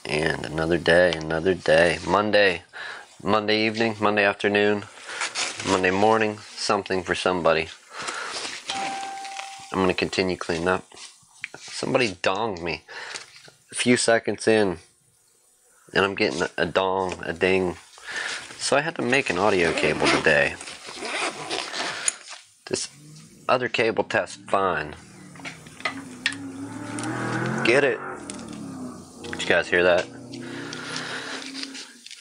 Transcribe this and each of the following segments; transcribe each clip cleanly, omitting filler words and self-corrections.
And another day, Monday evening, Monday afternoon, Monday morning, something for somebody. I'm going to continue cleaning up. Somebody donged me a few seconds in, and I'm getting a ding. So I had to make an audio cable today. This other cable tests fine. Get it? Did you guys hear that?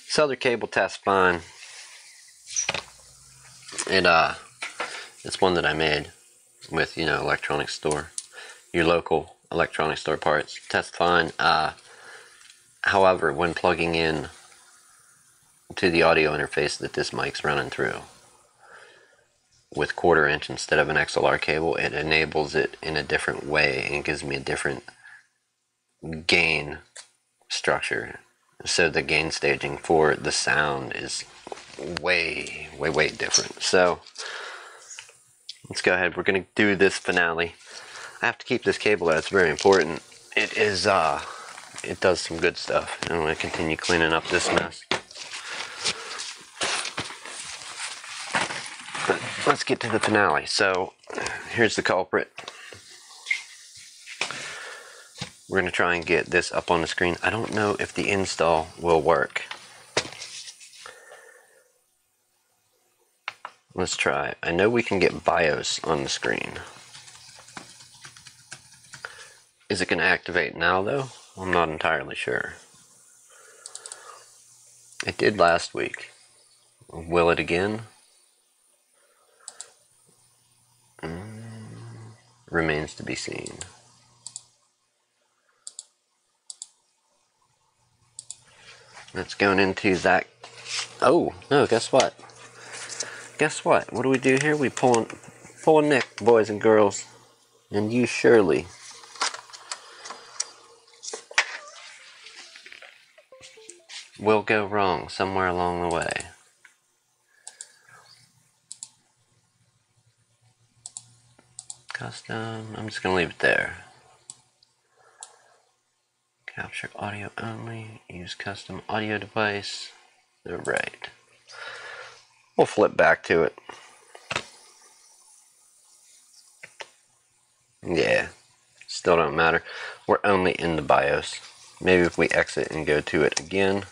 This other cable tests fine. It's one that I made with, electronics store. Your local electronics store parts. Tests fine. However, when plugging in to the audio interface that this mic's running through with 1/4 inch instead of an XLR cable, it enables it in a different way and gives me a different gain structure. So the gain staging for the sound is way different. So let's go ahead. We're gonna do this finale. I have to keep this cable out. It's very important. It is it does some good stuff. I'm gonna continue cleaning up this mess. But let's get to the finale. So here's the culprit. We're going to try and get this up on the screen. I don't know if the install will work. Let's try. I know we can get BIOS on the screen. Is it going to activate now though? I'm not entirely sure. It did last week. Will it again? Remains to be seen. That's going into that. Oh, no, guess what? Guess what? What do we do here? We pull a Nick, boys and girls. And you surely will go wrong somewhere along the way. Custom, I'm just going to leave it there. Capture audio only, use custom audio device. Right. We'll flip back to it. Yeah, still don't matter. We're only in the BIOS. Maybe if we exit and go to it again.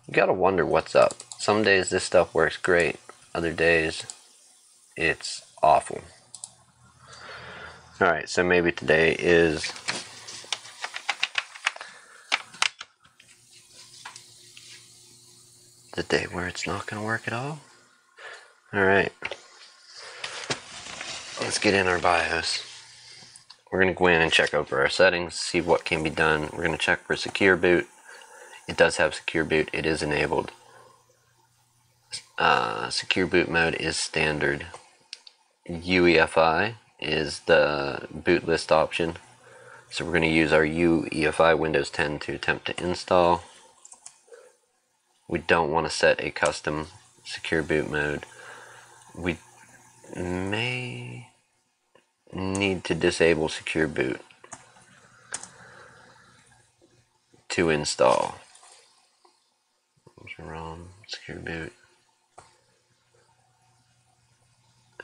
You gotta wonder what's up. Some days this stuff works great. Other days it's awful. Alright, so maybe today is the day where it's not going to work at all. Alright, let's get in our BIOS. We're going to go in and check over our settings, see what can be done. We're going to check for secure boot. It does have secure boot. It is enabled. Secure boot mode is standard. UEFI is the boot list option. So we're going to use our UEFI Windows 10 to attempt to install. We don't want to set a custom secure boot mode. We may need to disable secure boot to install. ROM, secure boot.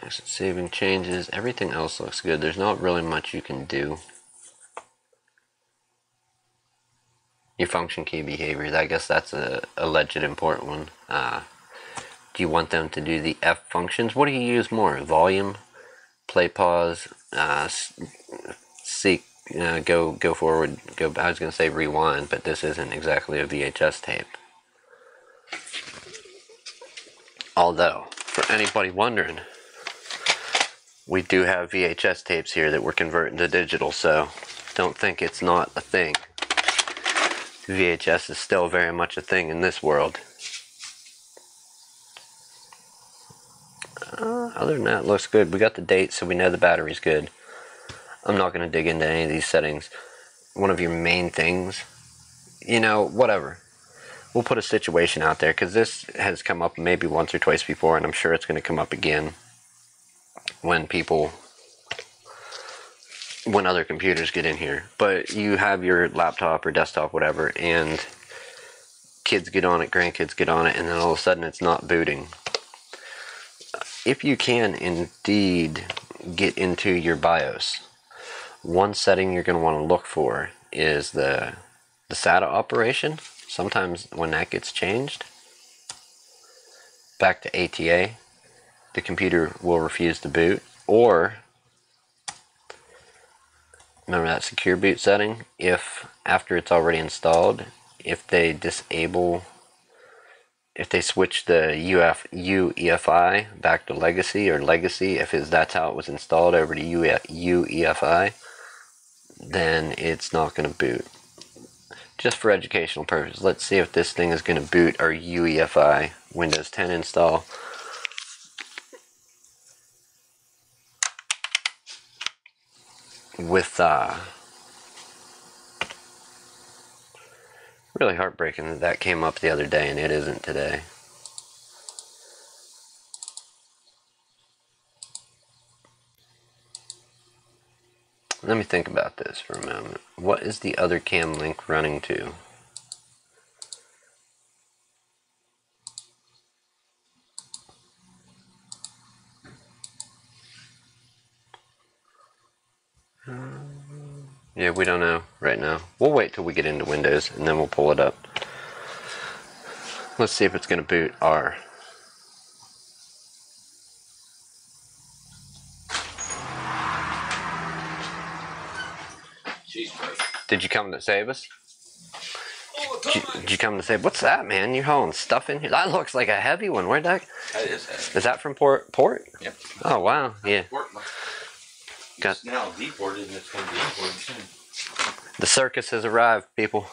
Exit saving changes. Everything else looks good. There's not really much you can do. Your function key behaviors, I guess that's a legit important one. Do you want them to do the F functions? What do you use more? Volume, play, pause, seek, go forward, go. I was going to say rewind, but this isn't exactly a VHS tape. Although, for anybody wondering, we do have VHS tapes here that we're converting to digital, so don't think it's not a thing. VHS is still very much a thing in this world. Other than that, it looks good. We got the date, so we know the battery's good. I'm not going to dig into any of these settings. One of your main things, whatever. We'll put a situation out there, because this has come up maybe once or twice before, and I'm sure it's going to come up again when other computers get in here. But you have your laptop or desktop, whatever, and kids get on it, grandkids get on it, and then all of a sudden it's not booting. If you can indeed get into your BIOS, one setting you're going to want to look for is the SATA operation. Sometimes when that gets changed back to ATA, the computer will refuse to boot. Or, remember that secure boot setting? If after it's already installed, if they switch the UEFI back to legacy, or legacy, that's how it was installed, over to UEFI, then it's not going to boot. Just for educational purposes, let's see if this thing is going to boot our UEFI Windows 10 install. With really heartbreaking that came up the other day and it isn't today. Let me think about this for a moment. What is the other cam link running to? Yeah, we don't know right now. We'll wait till we get into Windows and then we'll pull it up. Let's see if it's going to boot our... Did you come to save us? Did you come to say, what's that, man? You're hauling stuff in here? That looks like a heavy one. Where'd that? That is heavy. Is that from port? Yep. Oh, wow. Yeah. It's now deported and it's going to be imported soon. The circus has arrived, people.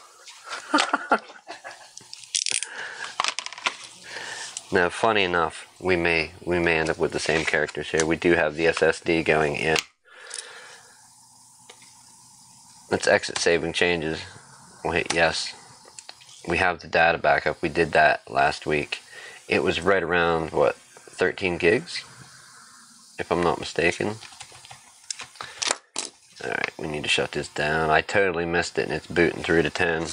Now, funny enough, we may end up with the same characters here. We do have the SSD going in. Let's exit saving changes. We'll hit yes. We have the data backup. We did that last week. It was right around, what, 13 gigs? If I'm not mistaken. Alright, we need to shut this down. I totally missed it and it's booting through to 10.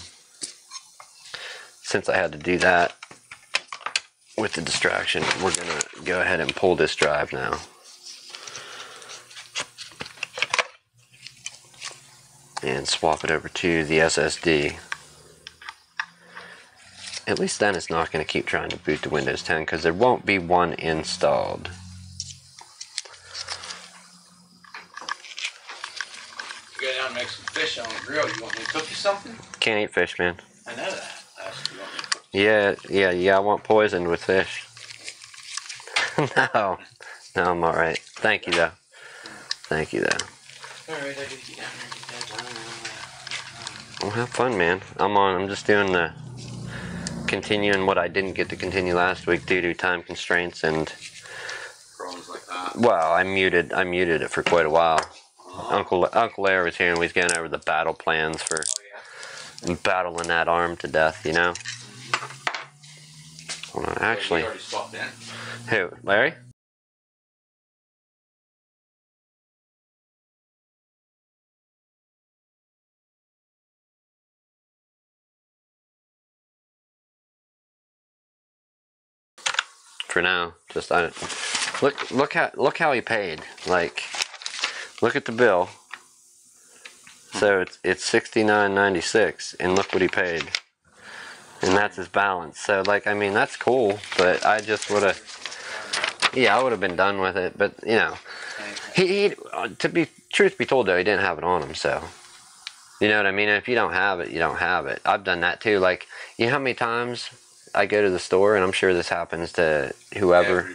Since I had to do that with the distraction, we're going to go ahead and pull this drive now. And swap it over to the SSD. At least then it's not going to keep trying to boot to Windows 10 because there won't be one installed. You go down and make some fish on the grill. You want me to cook you something? Can't eat fish, man. I know that. I asked you want me to cook you Yeah, I want poisoned with fish. No, I'm alright. Thank you, though. Thank you, though. Alright, I gotta get down there and get that done. Well, have fun, man. I'm just doing the continuing what I didn't get to continue last week due to time constraints and Like that. well, I muted it for quite a while. Uncle Larry was here and we was going over the battle plans for battling that arm to death, you know. Hold on, actually. Who, Larry? For now, just look how he paid. Like, look at the bill. So it's $69.96, and look what he paid. And that's his balance. So, like, I mean, that's cool, but I just would have, yeah, I would have been done with it. But, you know, truth be told, though, he didn't have it on him, so. You know what I mean? If you don't have it, you don't have it. I've done that, too. Like, you know how many times I go to the store, and I'm sure this happens to whoever.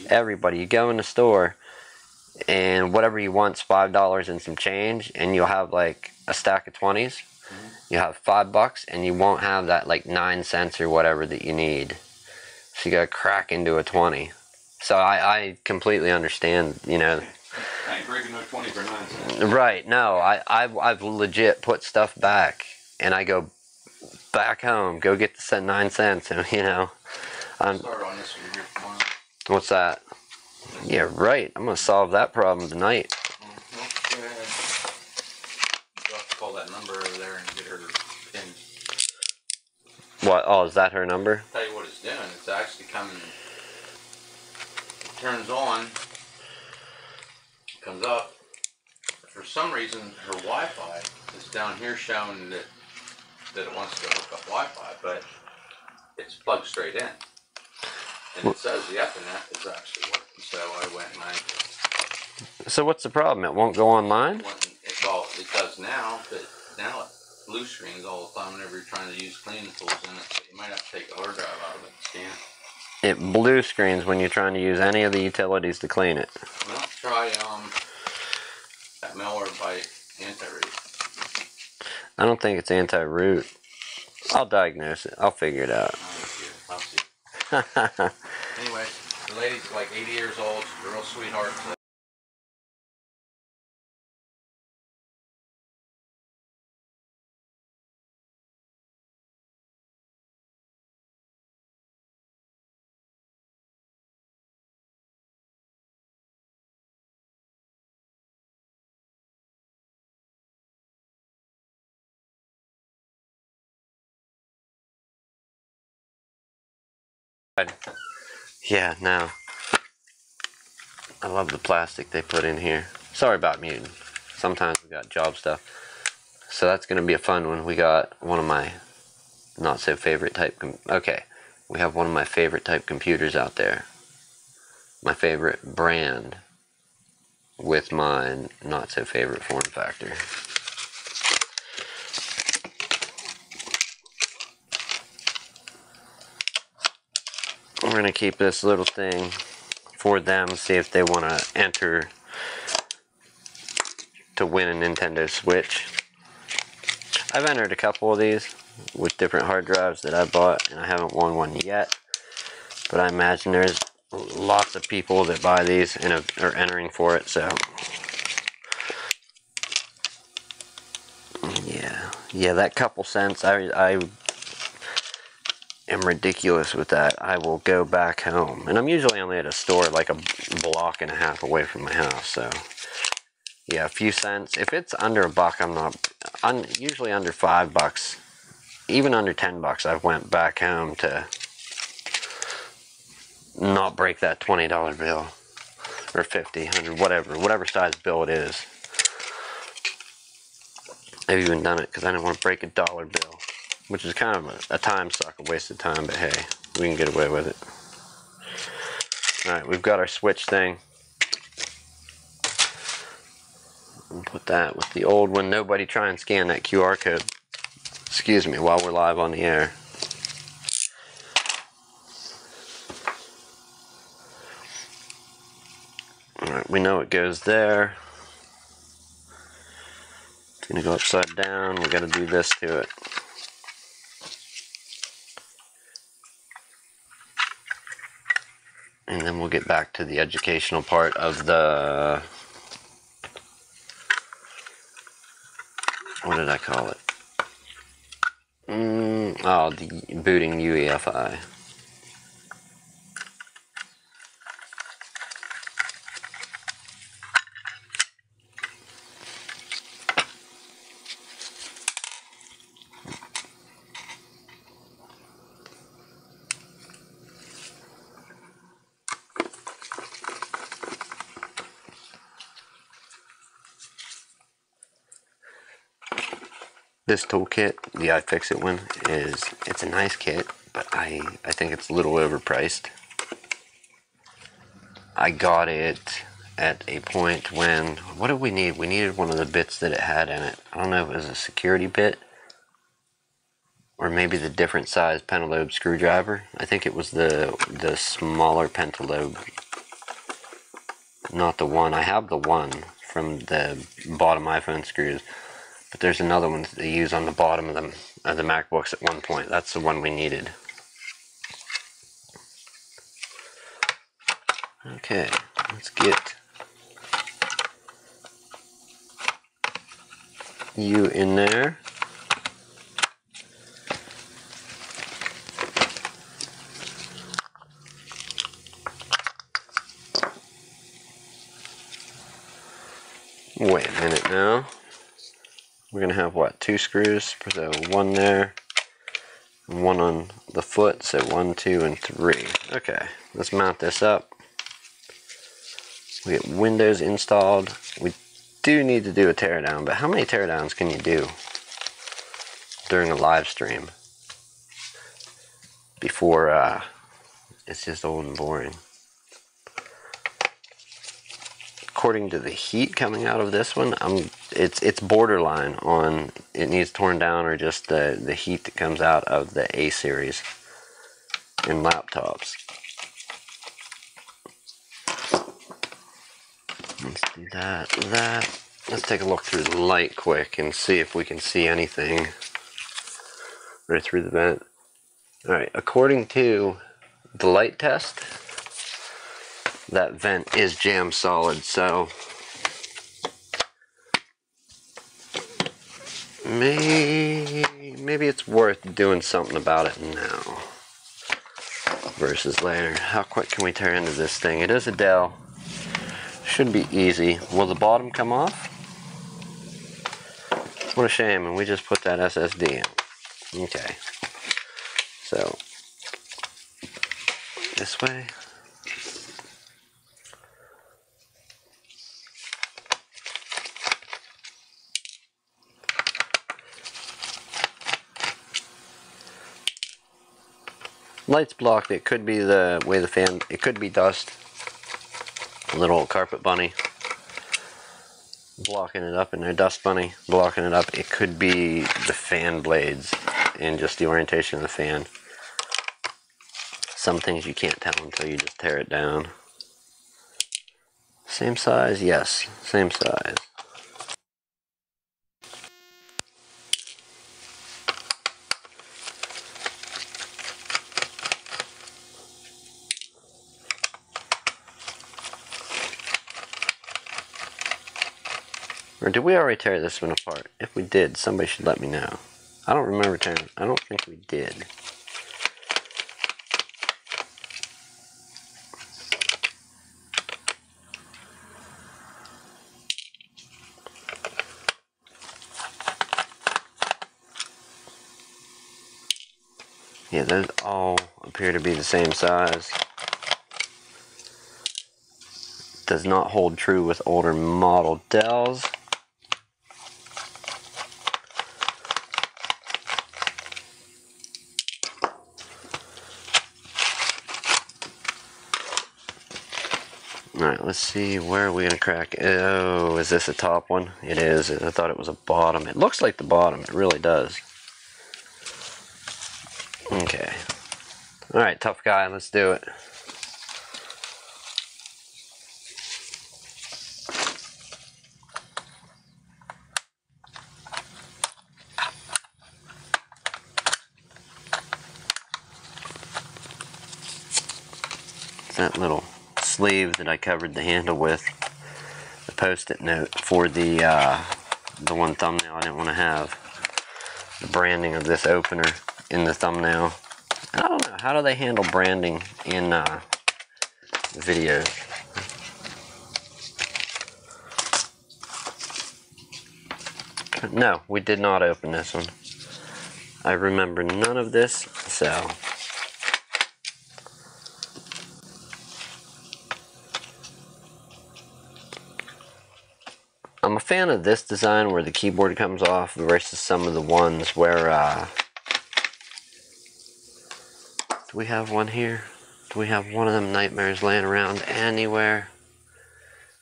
Everybody. You go in the store, and whatever you want's $5 and some change, and you'll have, like, a stack of 20s. You have $5 and you won't have that like 9 cents or whatever that you need. So you gotta crack into a 20. So I completely understand, you know. I ain't breaking no 20 for 9 cents. Right, no, I've legit put stuff back and I go back home, go get the 9 cents, and you know. Start on this one here tomorrow. What's that? Yeah, right. I'm gonna solve that problem tonight. Go ahead. You'll have to call that number over there and get her pin. What? Oh, is that her number? I'll tell you what it's doing. It's actually coming. It turns on. Comes up. For some reason, her Wi-Fi is down here showing that it wants to hook up Wi-Fi, but it's plugged straight in. And it says the Ethernet is actually working. So I went and So what's the problem? It won't go online? It does now, but now it blue screens all the time whenever you're trying to use cleaning tools in it. So you might have to take the hard drive out of it and scan it. It blue screens when you're trying to use any of the utilities to clean it. Well, try that Malwarebyte anti-root. I don't think it's anti-root. I'll diagnose it. I'll figure it out. I'll see. Anyway, the lady's like 80 years old. She's a real sweetheart. So yeah, no. I love the plastic they put in here. Sorry about muting. Sometimes we got job stuff. So that's going to be a fun one. We got one of my not so favorite type. Okay, we have one of my favorite type computers out there. My favorite brand with my not so favorite form factor. We're going to keep this little thing for them, see if they want to enter to win a Nintendo Switch. I've entered a couple of these with different hard drives that I bought, and I haven't won one yet. But I imagine there's lots of people that buy these and are entering for it, so. Yeah, that couple cents, I am ridiculous with that. I will go back home. And I'm usually only at a store like a block and a half away from my house, so. Yeah, a few cents. If it's under $1, I'm not. Usually under $5, even under $10, I've went back home to not break that $20 bill or $50, $100, whatever size bill it is. I've even done it because I didn't want to break a dollar bill, which is kind of a time suck, a waste of time. But hey, we can get away with it. All right, we've got our switch thing. We'll put that with the old one. Nobody try and scan that QR code. Excuse me, while we're live on the air. Alright, we know it goes there. It's going to go upside down. We got to do this to it. And then we'll get back to the educational part of the... What did I call it? Oh, the booting UEFI. This toolkit, the iFixit one, it's a nice kit, but I think it's a little overpriced. I got it at a point when, what did we need? We needed one of the bits that it had in it. I don't know if it was a security bit, or maybe the different size pentalobe screwdriver. I think it was the smaller pentalobe, not the one. I have the one from the bottom iPhone screws, but there's another one that they use on the bottom of the MacBooks at one point. That's the one we needed. Okay, let's get you in there. Wait a minute now. We're gonna have what, 2 screws? So one there, and one on the foot. So 1, 2, and 3. Okay, let's mount this up. We get Windows installed. We do need to do a teardown, but how many teardowns can you do during a live stream before it's just old and boring? According to the heat coming out of this one, it's borderline on it needs torn down, or just the heat that comes out of the A series in laptops. Let's do that. Let's take a look through the light quick and see if we can see anything right through the vent. Alright, according to the light test, that vent is jam solid, so maybe it's worth doing something about it now versus later. How quick can we tear into this thing? It is a Dell. Should be easy. Will the bottom come off? What a shame, and we just put that SSD in. Okay. So, this way. Light's blocked. It could be the way the fan, it could be dust. A little carpet bunny blocking it up in there, dust bunny blocking it up. It could be the fan blades and just the orientation of the fan. Some things you can't tell until you just tear it down. Same size? Yes, same size. Or did we already tear this one apart? If we did, somebody should let me know. I don't remember tearing it. I don't think we did. Yeah, those all appear to be the same size. Does not hold true with older model Dells. Alright, let's see, where are we going to crack? Oh, is this a top one? It is. I thought it was a bottom. It looks like the bottom. It really does. Okay. Alright, tough guy. Let's do it. That little sleeve that I covered the handle with, the post-it note for the one thumbnail I didn't want to have. The branding of this opener in the thumbnail. I don't know, how do they handle branding in videos? No, we did not open this one. I remember none of this, so I'm I'm a fan of this design where the keyboard comes off versus some of the ones where, do we have one here? Do we have one of them nightmares laying around anywhere?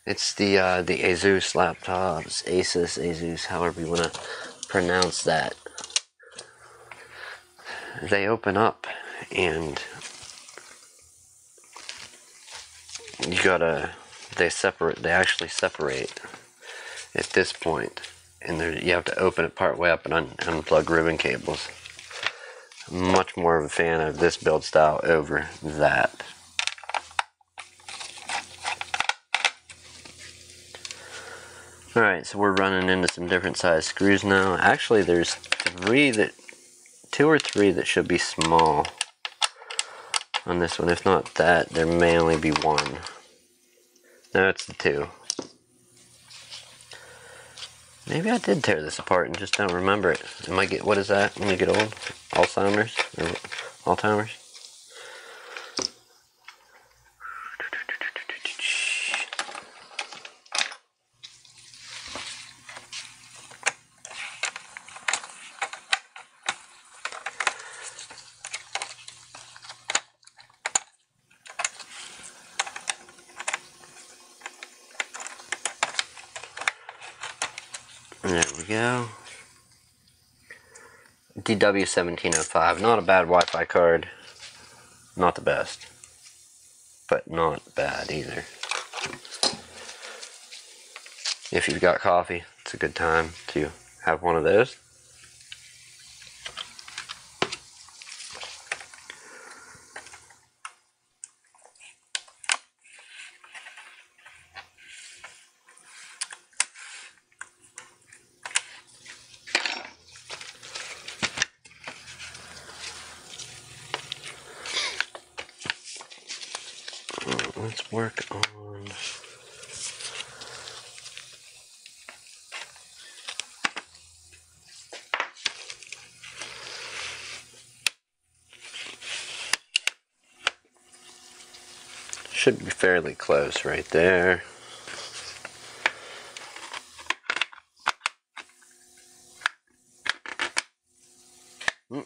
It's the Asus laptops, Asus, however you want to pronounce that. They open up and you gotta, they actually separate at this point, and you have to open it part way up and unplug ribbon cables. I'm much more of a fan of this build style over that. Alright, so we're running into some different size screws now. Actually, there's two or three that should be small on this one. If not that, there may only be one. No, it's the two. Maybe I did tear this apart and just don't remember it. What is that when you get old? Alzheimer's? Or Alzheimer's? There we go. DW1705, not a bad Wi-Fi card. Not the best, but not bad either. If you've got coffee, it's a good time to have one of those. Let's work on should be fairly close right there. We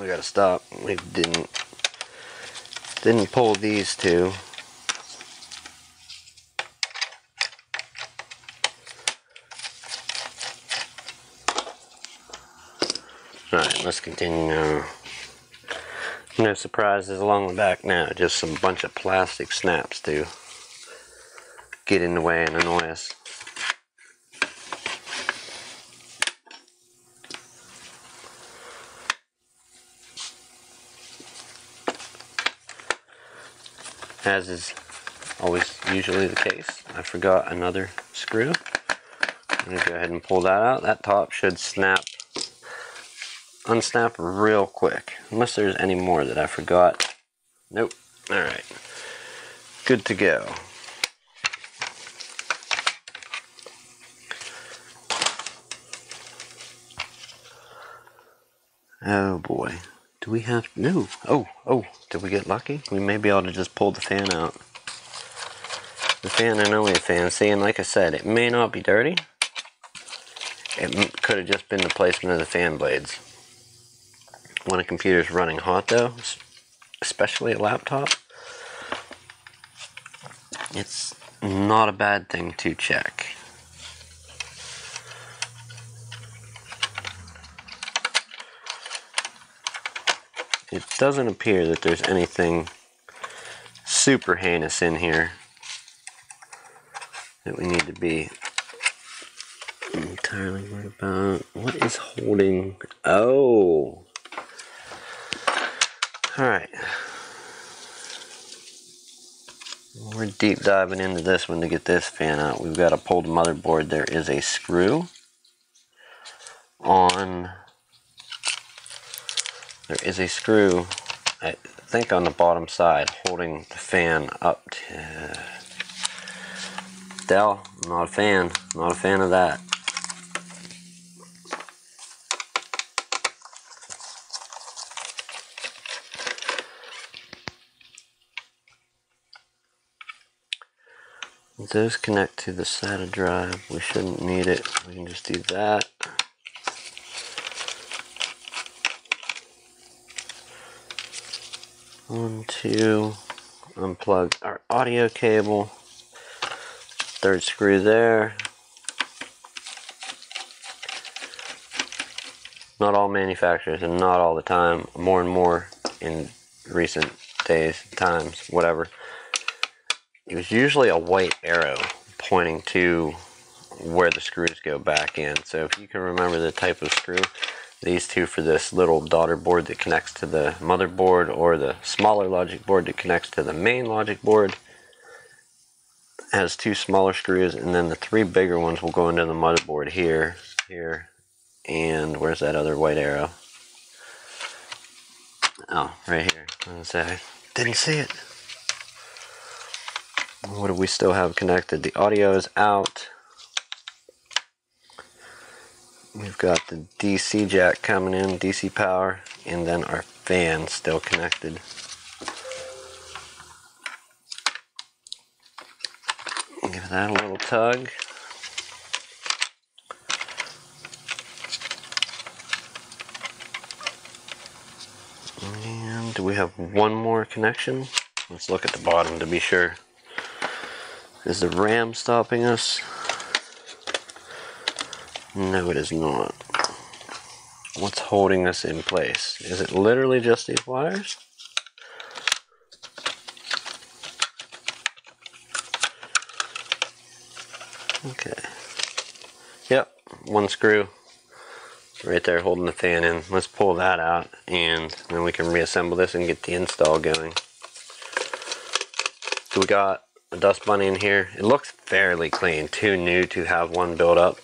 gotta stop. We didn't pull these two. Alright, let's continue now. No surprises along the back now, just some bunch of plastic snaps to get in the way and annoy us. As is always usually the case, I forgot another screw. I'm going to go ahead and pull that out. That top should unsnap real quick, unless there's any more that I forgot. Nope. Alright. Good to go. Oh boy. Do we have... No. Oh. Did we get lucky? We may be able to just pull the fan out. The fan and only a fan. See, and like I said, it may not be dirty. It could have just been the placement of the fan blades. When a computer's running hot though, especially a laptop, it's not a bad thing to check. It doesn't appear that there's anything super heinous in here that we need to be entirely worried about. What is holding? Oh! Alright. We're deep diving into this one to get this fan out. We've got to pull the motherboard. There is a screw on... There is a screw, I think, on the bottom side holding the fan up to... Dell, not a fan. Not a fan of that. Those connect to the SATA drive. We shouldn't need it. We can just do that. One, two. Unplug our audio cable. Third screw there. Not all manufacturers and not all the time, more and more in recent days, times, whatever. It was usually a white arrow pointing to where the screws go back in. So if you can remember the type of screw, these two for this little daughter board that connects to the motherboard, or the smaller logic board that connects to the main logic board, has two smaller screws, and then the three bigger ones will go into the motherboard here, here, and where's that other white arrow? Oh, right here. I was gonna say, I didn't see it. What do we still have connected? The audio is out. We've got the DC jack coming in, DC power, and then our fan still connected. Give that a little tug. And do we have one more connection? Let's look at the bottom to be sure. Is the RAM stopping us? No, it is not. What's holding us in place? Is it literally just these wires? Okay. Yep, one screw right there holding the fan in. Let's pull that out, and then we can reassemble this and get the install going. So we got a dust bunny in here. It looks fairly clean, too new to have one build up.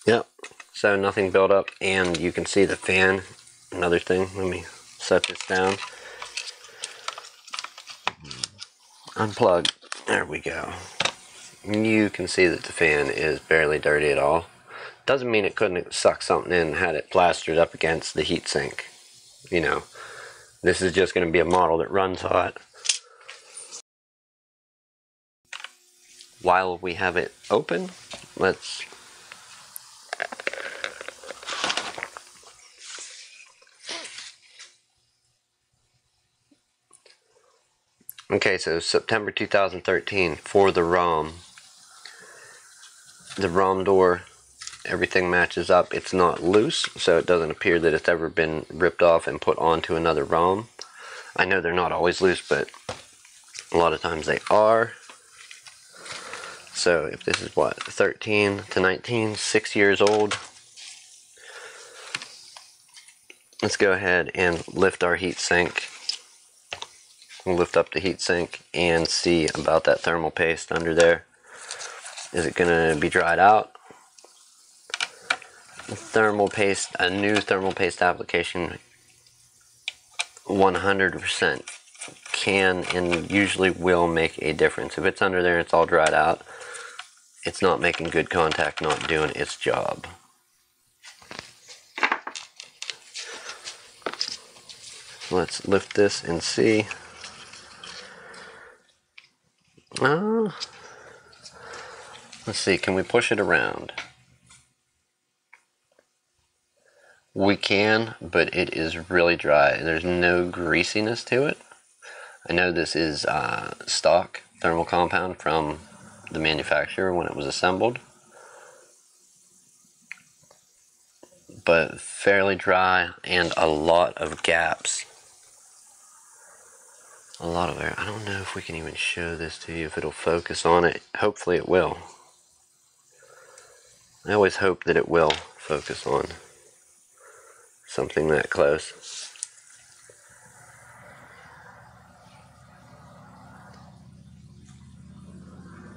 Yep, so nothing built up, and you can see the fan. Another thing, let me set this down. Unplug, there we go. You can see that the fan is barely dirty at all. Doesn't mean it couldn't suck something in and had it plastered up against the heatsink. You know, this is just going to be a model that runs hot. While we have it open, let's okay, so September 2013 for the ROM. The ROM door, everything matches up. It's not loose, so it doesn't appear that it's ever been ripped off and put onto another ROM. I know they're not always loose, but a lot of times they are. So if this is what, 13 to 19, 6 years old, let's go ahead and lift our heat sink. We'll lift up the heat sink and see about that thermal paste under there. Is it going to be dried out? Thermal paste, a new thermal paste application 100% can and usually will make a difference. If it's under there and it's all dried out, it's not making good contact, not doing its job. Let's lift this and see. Let's see, can we push it around? We can, but it is really dry. There's no greasiness to it. I know this is stock thermal compound from the manufacturer when it was assembled, but fairly dry and a lot of gaps. A lot of air. I don't know if we can even show this to you, if it'll focus on it. Hopefully it will. I always hope that it will focus on something that close.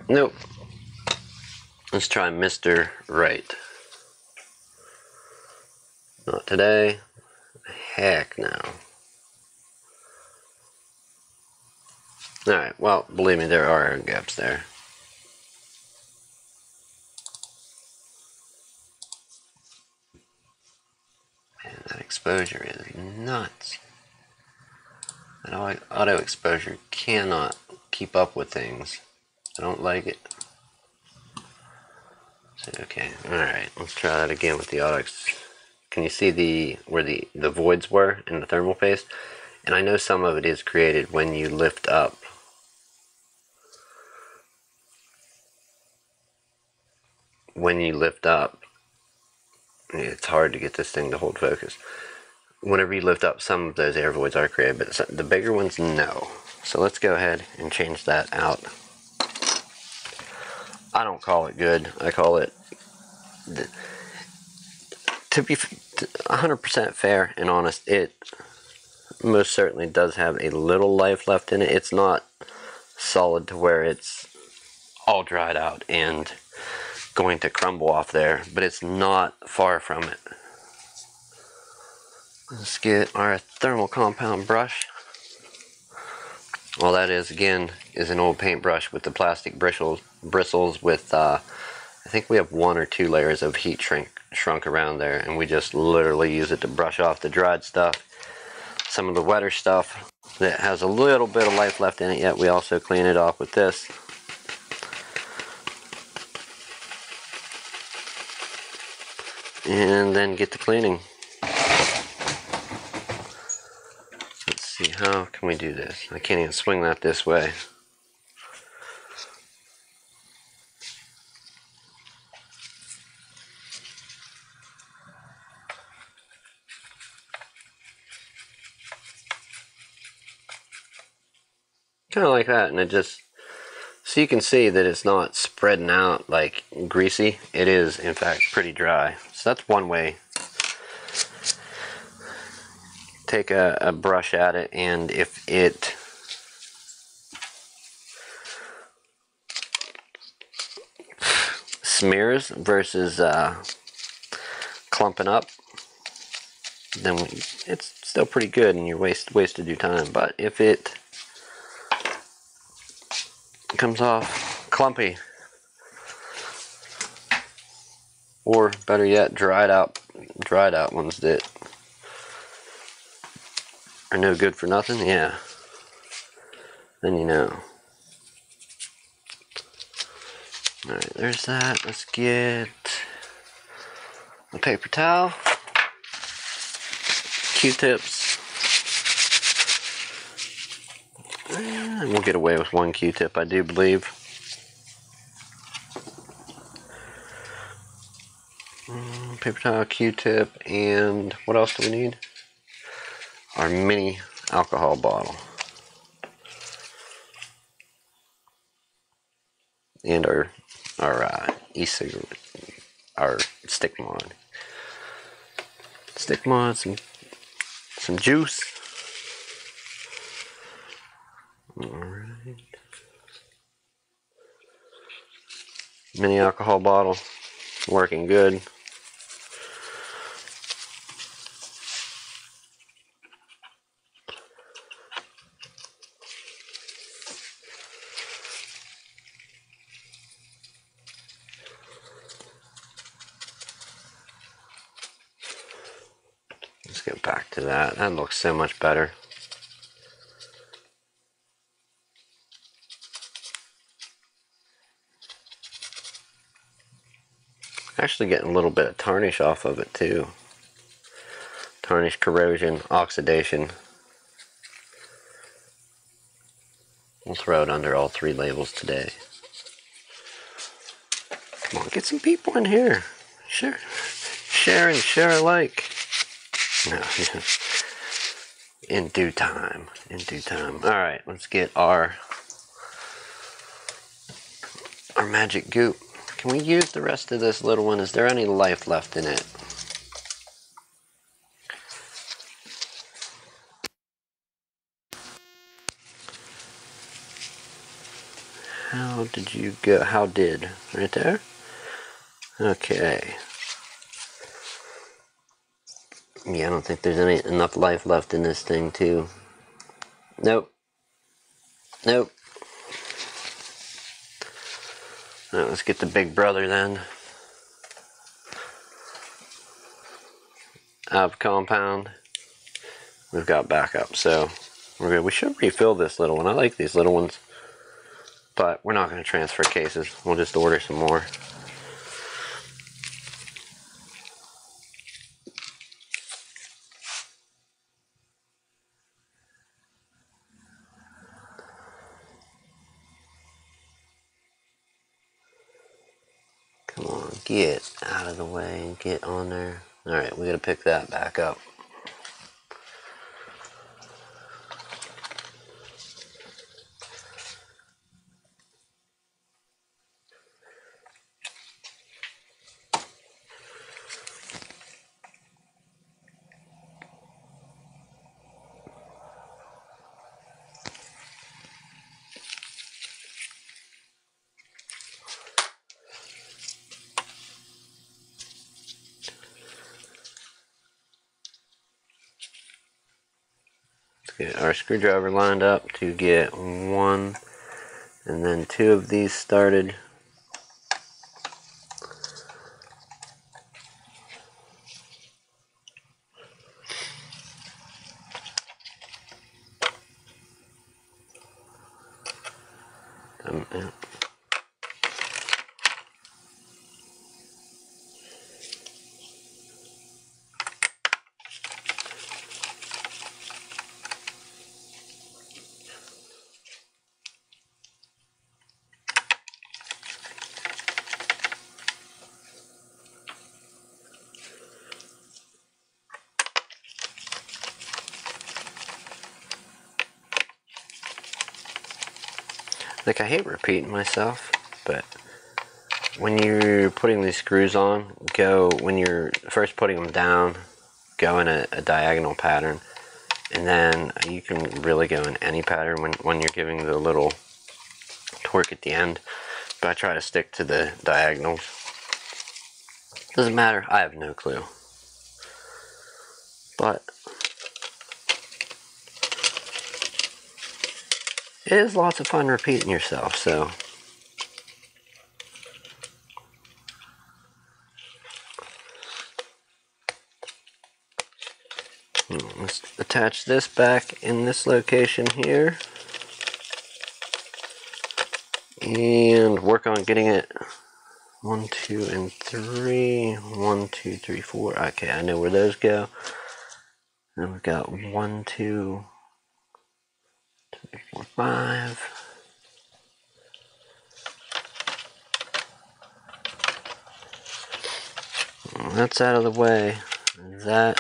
Nope. Let's try Mr. Right. Not today. Heck no. Alright, well, believe me, there are gaps there. Man, that exposure is nuts. That auto exposure cannot keep up with things. I don't like it. Okay, alright, let's try that again with the auto. Can you see where the voids were in the thermal paste? And I know some of it is created when you lift up. When you lift up, it's hard to get this thing to hold focus. Whenever you lift up, some of those air voids are created, but the bigger ones, no. So let's go ahead and change that out. I don't call it good. I call it, to be 100% fair and honest, it most certainly does have a little life left in it. It's not solid to where it's all dried out and going to crumble off there, but it's not far from it. Let's get our thermal compound brush. All that is, again, is an old paintbrush with the plastic bristles with, I think we have 1 or 2 layers of heat shrunk around there, and we just literally use it to brush off the dried stuff. Some of the wetter stuff that has a little bit of life left in it yet, we also clean it off with this. And then get to cleaning. Let's see, how can we do this? I can't even swing that this way. Kind of like that, and it just, so you can see that it's not spreading out like greasy. It is, in fact, pretty dry. So that's one way. Take a brush at it, and if it smears versus clumping up, then it's still pretty good, and you wasted your time. But if it comes off clumpy, or better yet, dried out ones that are no good for nothing, yeah, then you know. Alright, there's that. Let's get a paper towel, Q-tips, and we'll get away with 1 Q-tip, I do believe. Paper towel, Q-tip, and what else do we need? Our mini alcohol bottle. And our e-cigarette, our stick mod. Stick mod, some juice. Alright. Mini alcohol bottle, working good. Let's get back to that. That looks so much better. Actually getting a little bit of tarnish off of it too. Tarnish, corrosion, oxidation. We'll throw it under all 3 labels today. Come on, get some people in here. Sure. Share and share alike. No, in due time. In due time. Alright, let's get our magic goop. Can we use the rest of this little one? Is there any life left in it? How did you go? How did? Right there? Okay. Yeah, I don't think there's enough life left in this thing, too. Nope. Nope. Alright, let's get the big brother then. Out of compound. We've got backup, so we're good. We should refill this little one. I like these little ones. but we're not going to transfer cases. We'll just order some more. Come on, get out of the way, get on there. Alright, we got to pick that back up. Get our screwdriver lined up to get one and then two of these started. Yeah. Like, I hate repeating myself, but when you're putting these screws on, when you're first putting them down, go in a diagonal pattern, and then you can really go in any pattern when you're giving the little torque at the end, but I try to stick to the diagonals. Doesn't matter, I have no clue. But it is lots of fun repeating yourself, so let's attach this back in this location here and work on getting it 1, 2, and 3. 1, 2, 3, 4. Okay, I know where those go. Then we've got 1, 2, 3, 4, 5. That's out of the way. That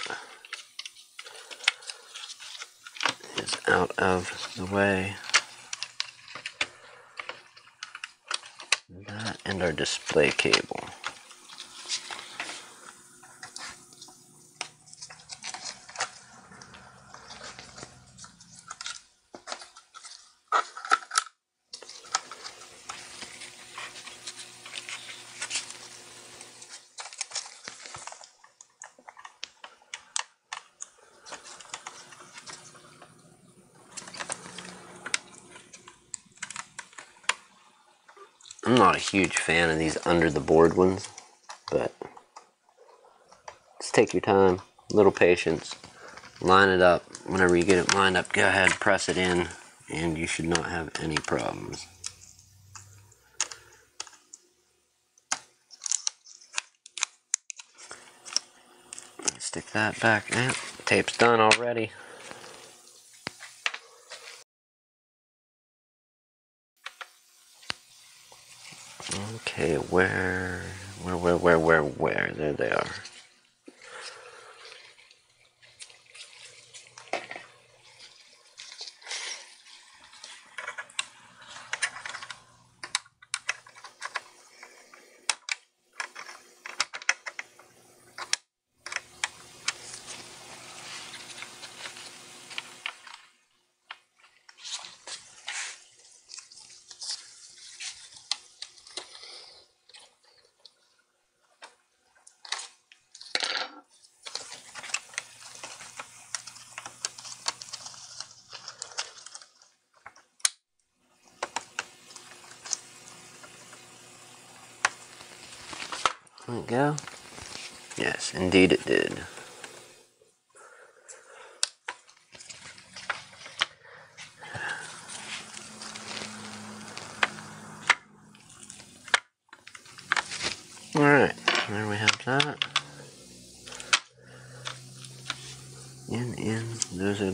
is out of the way. That and our display cable. I'm not a huge fan of these under the board ones, but just take your time, a little patience, line it up. Whenever you get it lined up, go ahead, press it in, and you should not have any problems. Stick that back. Tape's done already. Okay, where? There they are. There we go. Yes, indeed it did.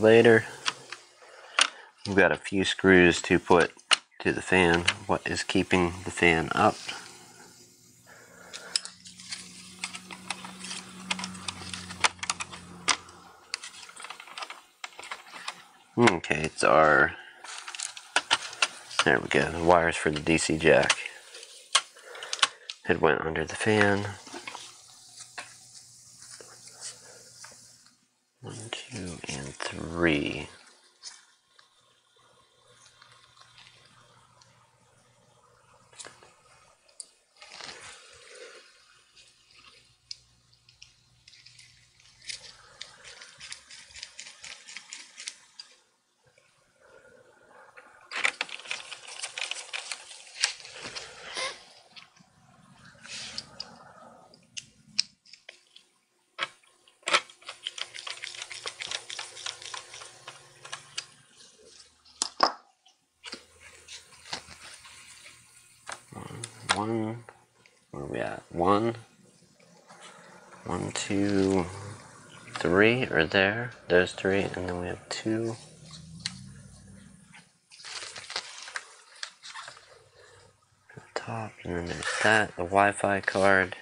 later. We've got a few screws to put to the fan. What is keeping the fan up? Okay, it's our, there we go, the wires for the DC jack. It went under the fan. 1, 2, and 3. One, where are we at? 1, 1, 2, 3 are there, those 3, and then we have 2. The top, and then there's that, the Wi-Fi card.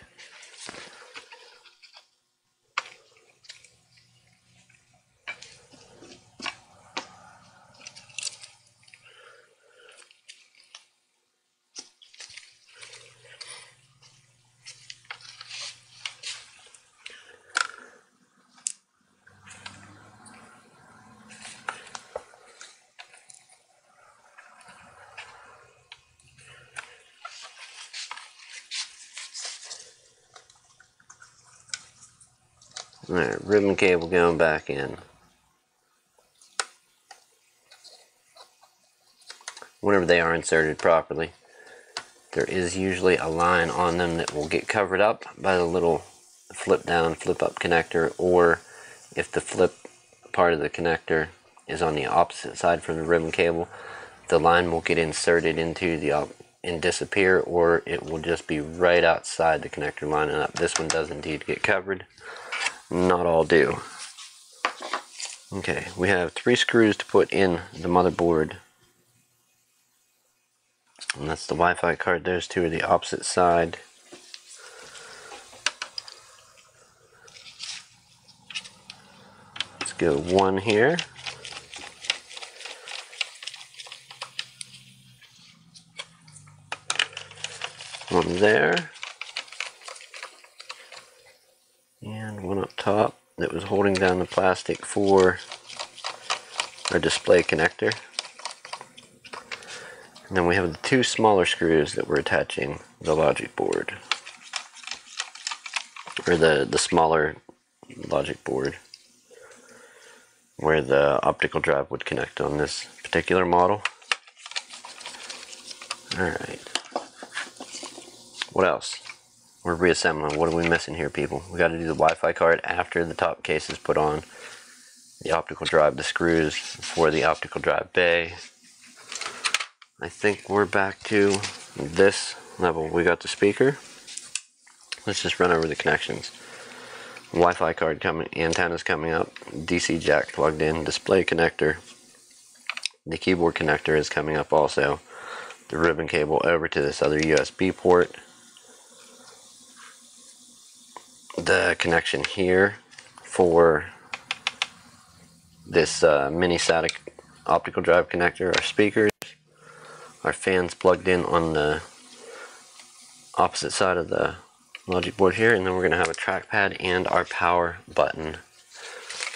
Alright, ribbon cable going back in. Whenever they are inserted properly, there is usually a line on them that will get covered up by the little flip down, flip up connector, or if the flip part of the connector is on the opposite side from the ribbon cable, the line will get inserted into the and disappear, or it will just be right outside the connector lining up. This one does indeed get covered. Not all do. Okay, we have 3 screws to put in the motherboard. And that's the Wi-Fi card. Those 2 are the opposite side. Let's go 1 here. One there. And one up top that was holding down the plastic for our display connector. And then we have the 2 smaller screws that we're attaching the logic board, or the smaller logic board where the optical drive would connect on this particular model. Alright, what else? We're reassembling. What are we missing here, people? We got to do the Wi-Fi card after the top case is put on, the optical drive, the screws for the optical drive bay. I think we're back to this level. We got the speaker. Let's just run over the connections. Wi-Fi card coming, antennas coming up, DC jack plugged in, display connector. The keyboard connector is coming up also. The ribbon cable over to this other USB port. The connection here for this mini SATA optical drive connector, our speakers, our fans plugged in on the opposite side of the logic board here, and then we're going to have a trackpad and our power button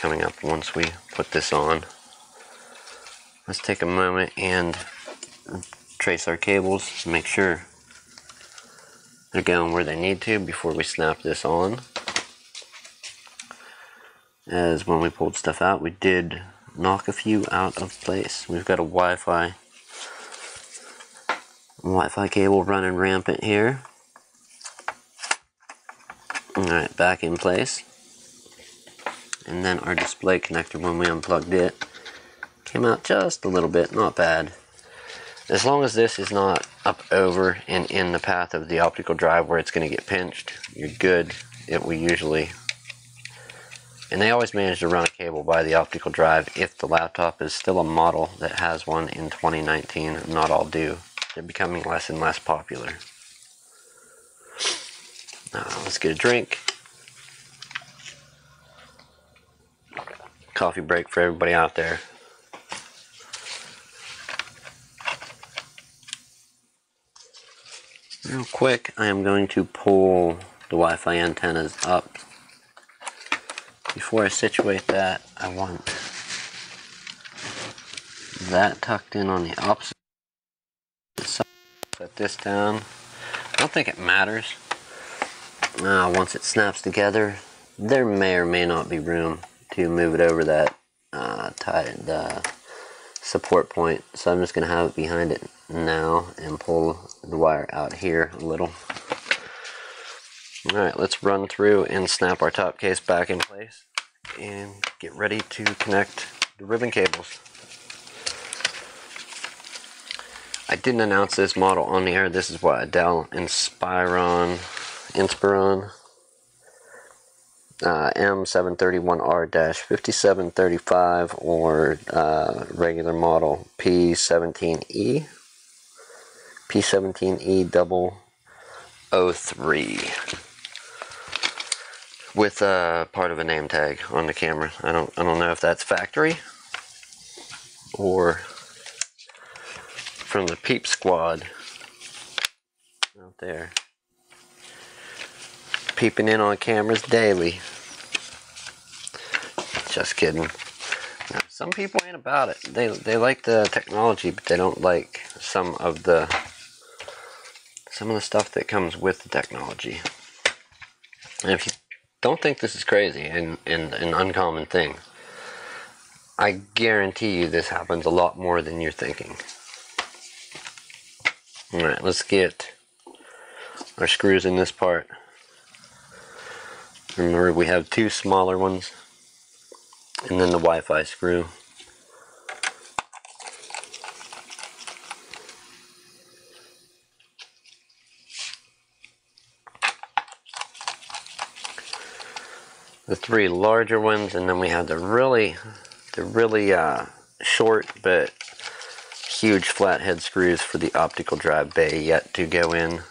coming up once we put this on. Let's take a moment and trace our cables to make sure they're going where they need to before we snap this on. As when we pulled stuff out, we did knock a few out of place. We've got a Wi-Fi cable running rampant here. Alright, back in place. And then our display connector, when we unplugged it, came out just a little bit, not bad. As long as this is not up over and in the path of the optical drive where it's going to get pinched, you're good. It will usually And they always manage to run a cable by the optical drive if the laptop is still a model that has one in 2019. Not all do. They're becoming less and less popular. Let's get a drink. Coffee break for everybody out there. Real quick, I am going to pull the Wi-Fi antennas up. Before I situate that, I want that tucked in on the opposite side. Set this down. I don't think it matters. Once it snaps together, there may or may not be room to move it over that support point. So I'm just going to have it behind it now and pull the wire out here a little. Alright, let's run through and snap our top case back in place and get ready to connect the ribbon cables. I didn't announce this model on the air. This is what a Dell Inspiron M731R-5735 or regular model P17E P17E003 with part of a name tag on the camera. I don't know if that's factory or from the Peep Squad out there, peeping in on cameras daily. Just kidding. Now, some people ain't about it. They like the technology, but they don't like some of the stuff that comes with the technology. And if you don't think this is crazy and an uncommon thing, I guarantee you this happens a lot more than you're thinking. Alright, let's get our screws in this part. Remember, we have two smaller ones and then the Wi-Fi screw. The three larger ones, and then we have the really short but huge flathead screws for the optical drive bay yet to go in.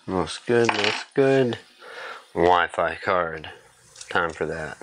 Looks good, looks good. Wi-Fi card. Time for that.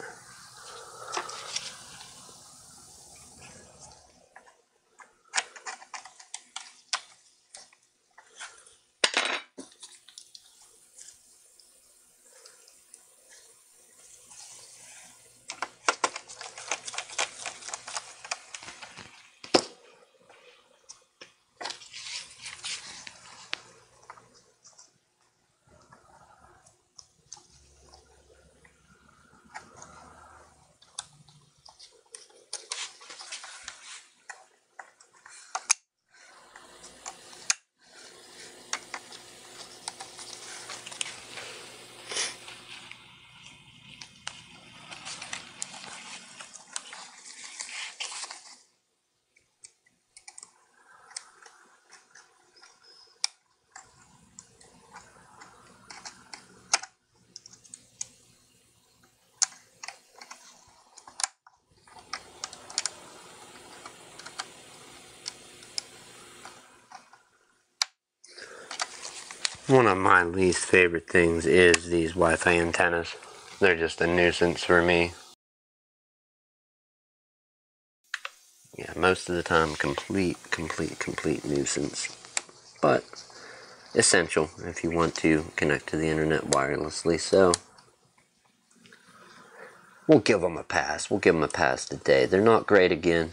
One of my least favorite things is these Wi-Fi antennas. They're just a nuisance for me. Yeah, most of the time complete nuisance. But essential if you want to connect to the internet wirelessly. So We'll give them a pass. We'll give them a pass today. They're not great again.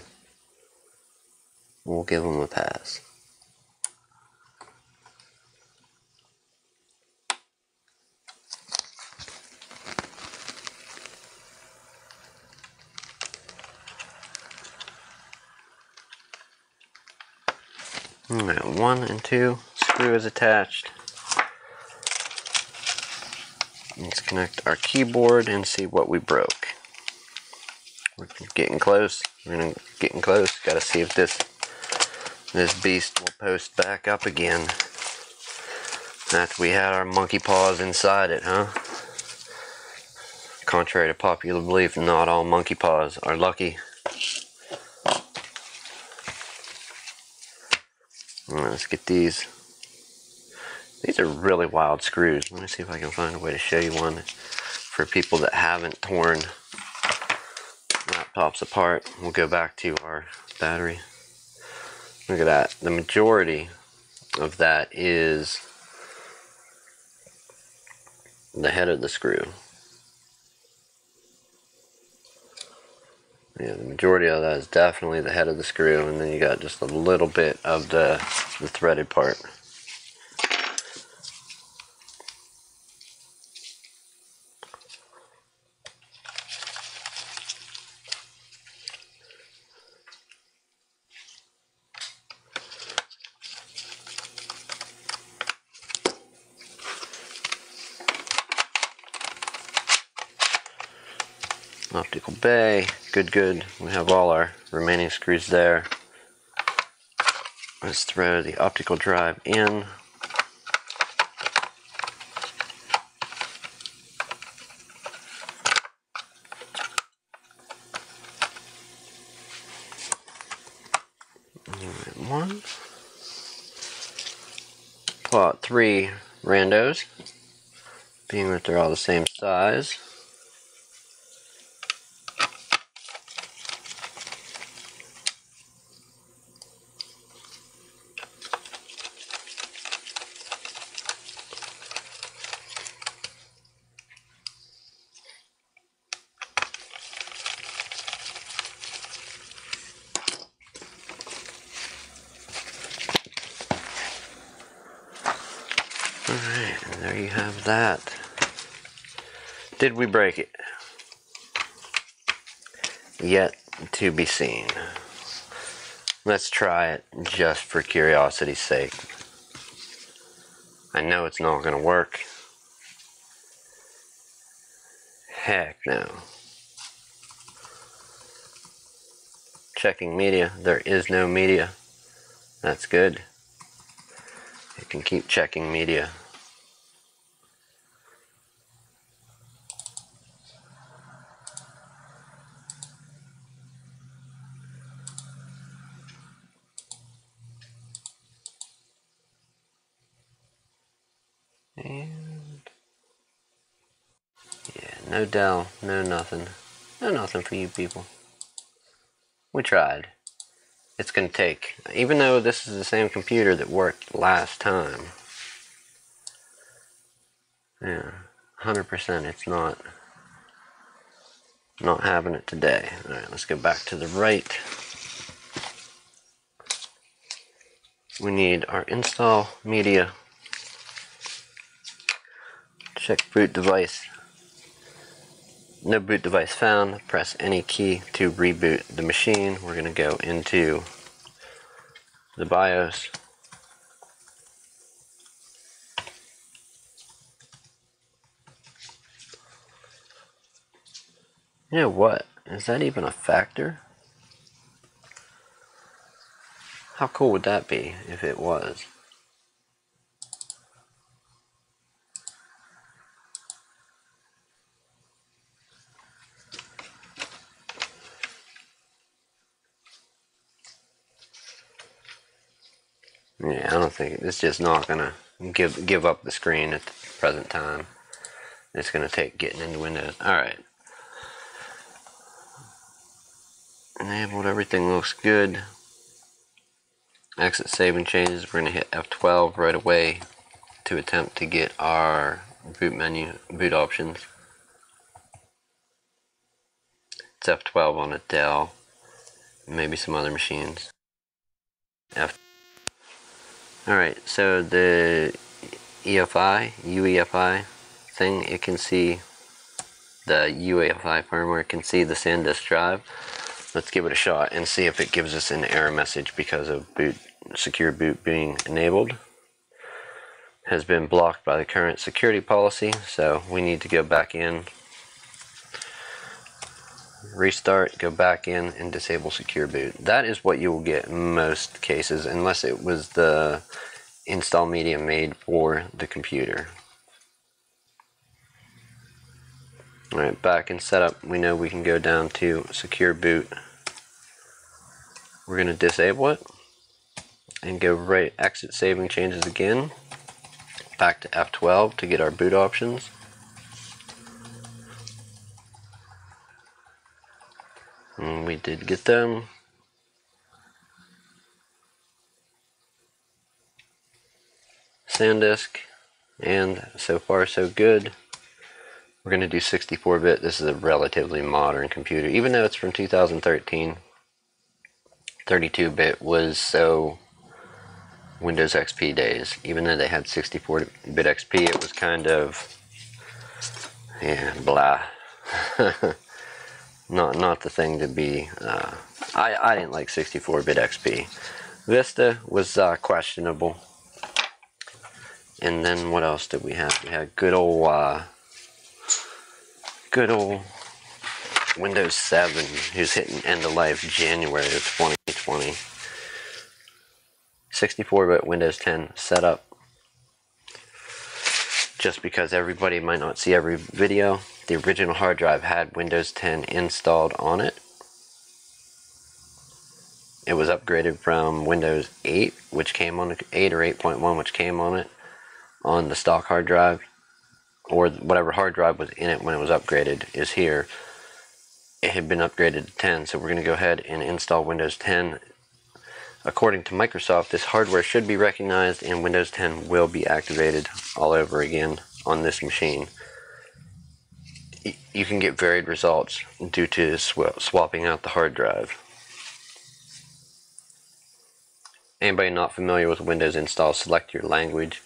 We'll give them a pass. Alright, 1 and 2 screw is attached. Let's connect our keyboard and see what we broke. We're getting close. We're getting close. Got to see if this beast will post back up again after we had our monkey paws inside it, huh? Contrary to popular belief, not all monkey paws are lucky. Let's get these. These are really wild screws. Let me see if I can find a way to show you one for people that haven't torn laptops apart. We'll go back to our battery. Look at that. The majority of that is the head of the screw. Yeah, the majority of that is definitely the head of the screw, and then you got just a little bit of the threaded part. Optical bay, good. We have all our remaining screws there. Let's thread the optical drive in. One. Pull out 3 randos, being that they're all the same size. Alright, and there you have that. Did we break it? Yet to be seen. Let's try it just for curiosity's sake. I know it's not going to work. Heck no. Checking media. There is no media. That's good. It can keep checking media. And yeah, no Dell, no nothing. No nothing for you people. We tried. It's going to take, even though this is the same computer that worked last time. Yeah, 100% it's not having it today. Alright, let's go back to the right. We need our install media. Check boot device. No boot device found. Press any key to reboot the machine. We're going to go into the BIOS. You know what? Is that even a factor? How cool would that be if it was? Yeah, I don't think it's just not gonna give up the screen at the present time. It's gonna take getting into Windows. Alright. Enabled, everything looks good. Exit saving changes. We're gonna hit F12 right away to attempt to get our boot menu, boot options. It's F12 on a Dell, maybe some other machines. Alright, so the UEFI thing, it can see the UEFI firmware, can see the SanDisk drive. Let's give it a shot and see if it gives us an error message because of secure boot being enabled. Has been blocked by the current security policy, so we need to go back in, restart, go back in, and disable secure boot. That is what you will get in most cases, unless it was the install media made for the computer. Alright, back in setup, we know we can go down to secure boot. We're going to disable it and go right exit saving changes again. Back to F12 to get our boot options. And we did get them. SanDisk, and so far so good. We're going to do 64-bit. This is a relatively modern computer. Even though it's from 2013, 32-bit was so Windows XP days. Even though they had 64-bit XP, it was kind of, yeah, blah. not the thing to be. I didn't like 64-bit XP. Vista was questionable. And then what else did we have? We had good old Windows 7, who's hitting end of life January of 2020. 64-bit Windows 10 setup. Just because everybody might not see every video, the original hard drive had Windows 10 installed on it. It was upgraded from Windows 8, which came on 8 or 8.1, which came on it on the stock hard drive, or whatever hard drive was in it when it was upgraded is here. It had been upgraded to 10, so we're going to go ahead and install Windows 10. According to Microsoft, this hardware should be recognized and Windows 10 will be activated all over again on this machine. You can get varied results due to swapping out the hard drive. Anybody not familiar with Windows install, select your language,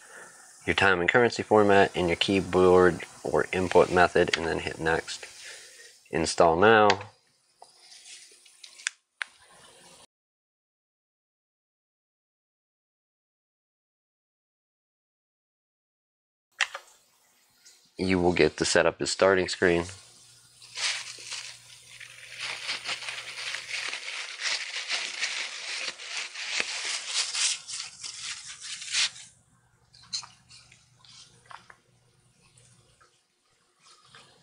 your time and currency format, and your keyboard or input method, and then hit next. Install now. You will get the setup as starting screen.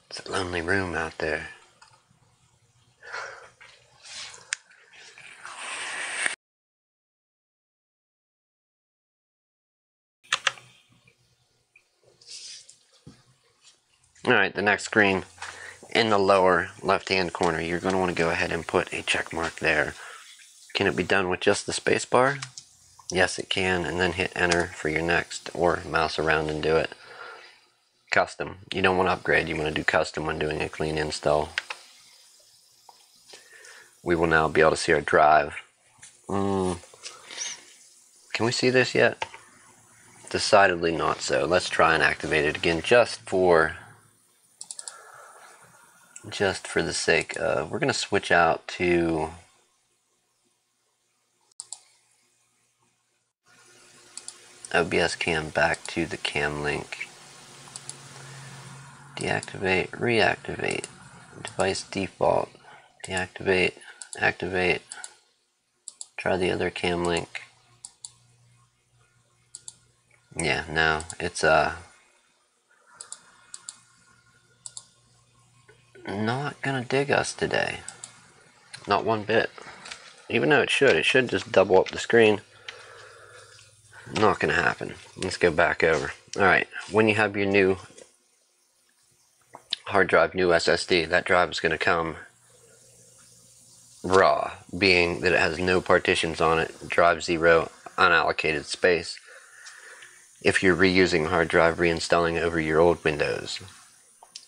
It's a lonely room out there. Alright, the next screen in the lower left hand corner, you're going to want to go ahead and put a check mark there. Can it be done with just the space bar? Yes, it can, and then hit enter for your next, or mouse around and do it. Custom. You don't want to upgrade, you want to do custom when doing a clean install. We will now be able to see our drive. Can we see this yet? Decidedly not so. Let's try and activate it again just for the sake of, we're going to switch out to OBS cam, back to the cam link. Deactivate, reactivate, device default, deactivate, activate, try the other cam link. Yeah, no, it's not gonna dig us today. Not one bit. Even though it should just double up the screen. Not gonna happen. Let's go back over. Alright, when you have your new hard drive, new SSD, that drive is gonna come raw, being that it has no partitions on it, drive 0, unallocated space. If you're reusing a hard drive, reinstalling over your old Windows,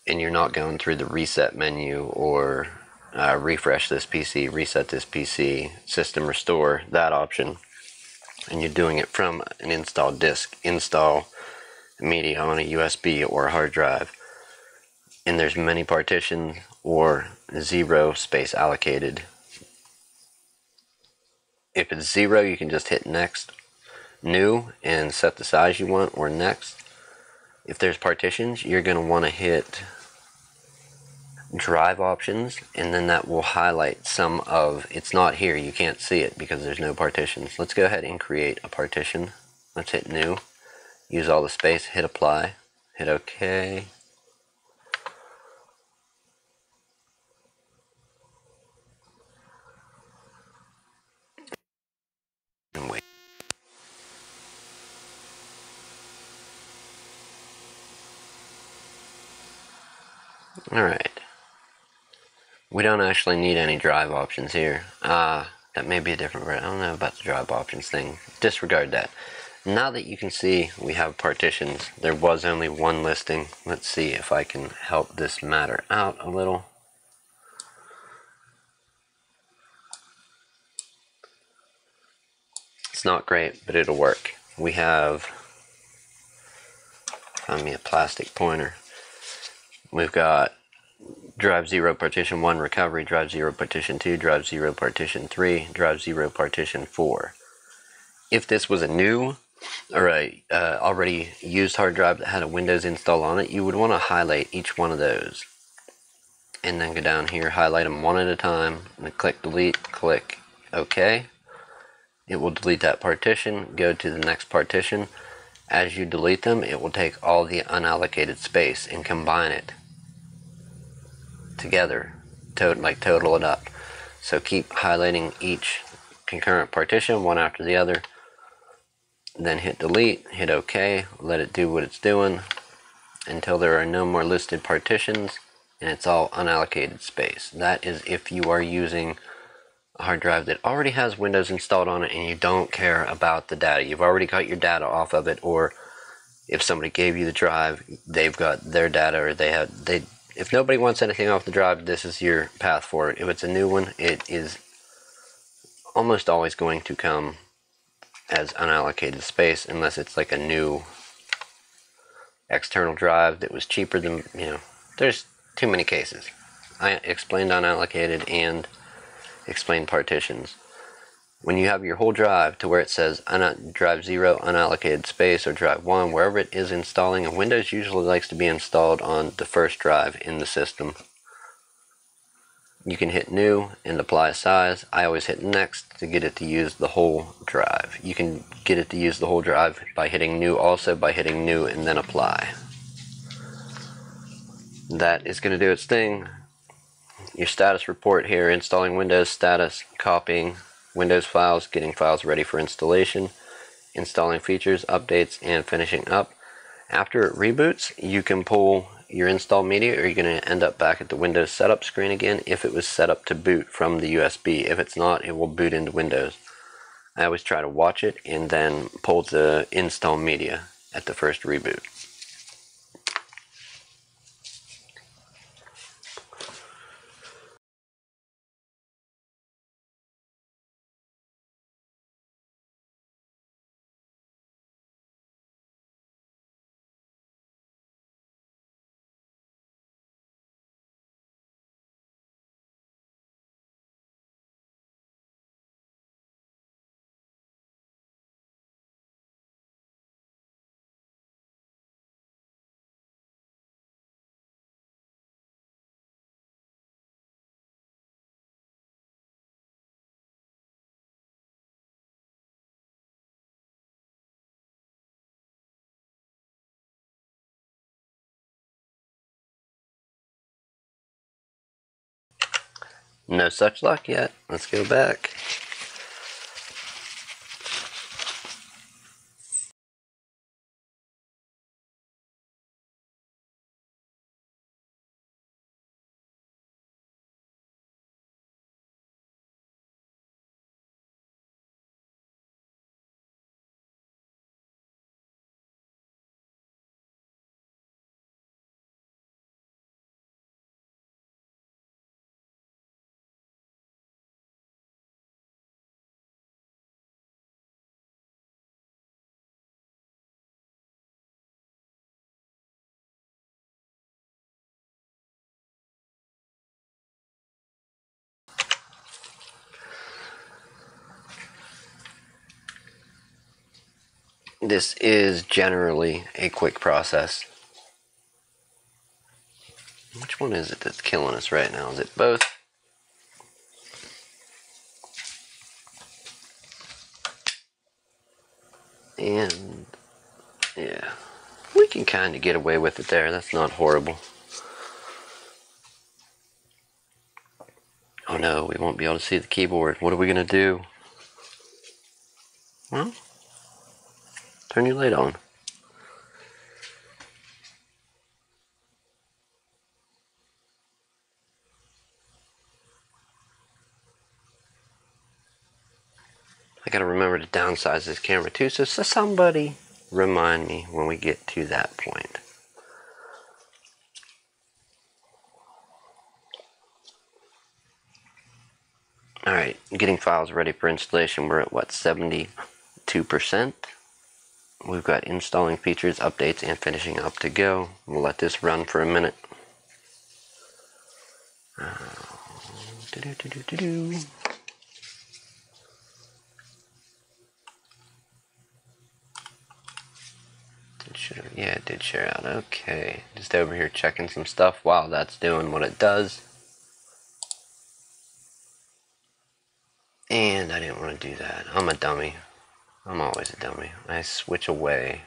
and you're not going through the reset menu or refresh this PC, reset this PC, system restore, that option, and you're doing it from an installed disk, install media on a USB or a hard drive, and there's many partitions or 0 space allocated. If it's 0, you can just hit next, new, and set the size you want, or next. If there's partitions, you're going to want to hit drive options, and then that will highlight some of, it's not here, you can't see it because there's no partitions. Let's go ahead and create a partition. Let's hit new, use all the space, hit apply, hit OK. And wait. Alright. We don't actually need any drive options here. That may be a different version. I don't know about the drive options thing. Disregard that. Now that you can see we have partitions, there was only one listing. Let's see if I can help this matter out a little. It's not great, but it'll work. We have, found me a plastic pointer. We've got drive 0 partition 1 recovery, drive 0 partition 2, drive 0 partition 3, drive 0 partition 4. If this was a new or a already used hard drive that had a Windows install on it, you would want to highlight each one of those and then go down here, highlight them one at a time, and then click delete, click OK. It will delete that partition, go to the next partition. As you delete them, it will take all the unallocated space and combine it together, total it up. So keep highlighting each concurrent partition one after the other, then hit delete, hit OK, let it do what it's doing until there are no more listed partitions and it's all unallocated space. That is if you are using a hard drive that already has Windows installed on it and you don't care about the data. You've already got your data off of it, or if somebody gave you the drive, they've got their data, or if nobody wants anything off the drive, this is your path forward. If it's a new one, it is almost always going to come as unallocated space unless it's like a new external drive that was cheaper than, there's too many cases. I explained unallocated and explained partitions. When you have your whole drive to where it says drive 0 unallocated space, or drive 1, wherever it is installing, and Windows usually likes to be installed on the first drive in the system, you can hit new and apply size. I always hit next to get it to use the whole drive. You can get it to use the whole drive by hitting new, also by hitting new and then apply. That is going to do its thing. Your status report here, installing Windows status, copying Windows files, getting files ready for installation, installing features, updates, and finishing up. After it reboots, you can pull your install media, or you're going to end up back at the Windows setup screen again if it was set up to boot from the USB. If it's not, it will boot into Windows. I always try to watch it and then pull the install media at the first reboot. No such luck yet. Let's go back. this is generally a quick process. Which one is it that's killing us right now? Is it both? And yeah, we can kind of get away with it there. That's not horrible. Oh no, we won't be able to see the keyboard. What are we going to do? Well, turn your light on. I gotta remember to downsize this camera too, so somebody remind me when we get to that point. Alright, getting files ready for installation. We're at what, 72%? We've got installing features, updates, and finishing up to go. We'll let this run for a minute. Yeah, it did share out. Okay, just over here checking some stuff while that's doing what it does. And I didn't want to do that. I'm a dummy. I'm always a dummy. I switch away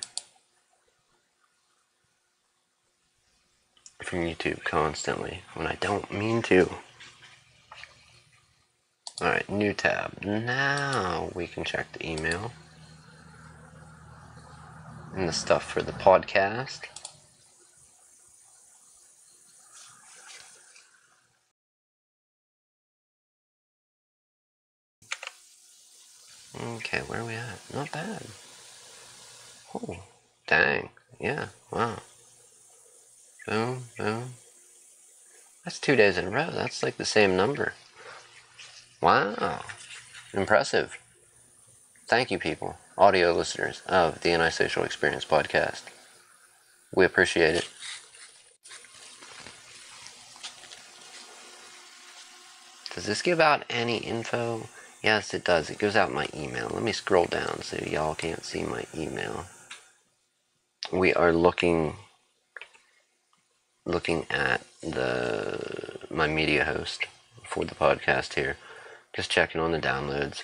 from YouTube constantly when I don't mean to. Alright, new tab. Now we can check the email and the stuff for the podcast. Okay, where are we at? Not bad. Oh, dang. Yeah, wow. Boom, boom. That's 2 days in a row. That's like the same number. Wow. Impressive. Thank you, people. Audio listeners of the Antisocial Experience podcast. We appreciate it. Does this give out any info? Yes, it does. It gives out my email. Let me scroll down so y'all can't see my email. We are looking at my media host for the podcast here. Just checking on the downloads.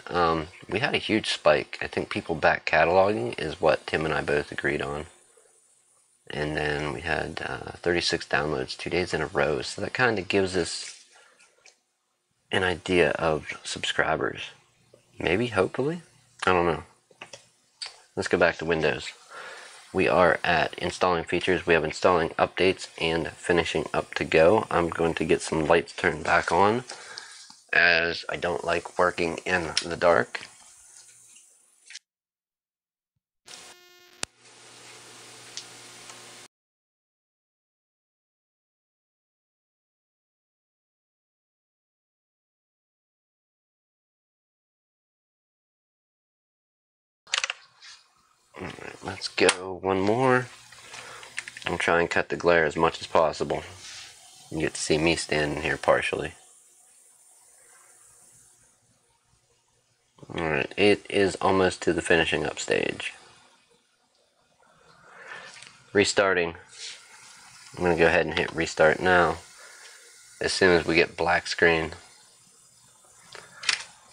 We had a huge spike. I think people back cataloging is what Tim and I both agreed on. And then we had 36 downloads 2 days in a row. So that kind of gives us an idea of subscribers. Maybe, hopefully. I don't know. Let's go back to Windows. We are at installing features. We have installing updates and finishing up to go. I'm going to get some lights turned back on, as I don't like working in the dark. Alright, let's go one more. I'll try and cut the glare as much as possible. You get to see me standing here partially. Alright, it is almost to the finishing up stage. Restarting. I'm going to go ahead and hit restart now. As soon as we get black screen,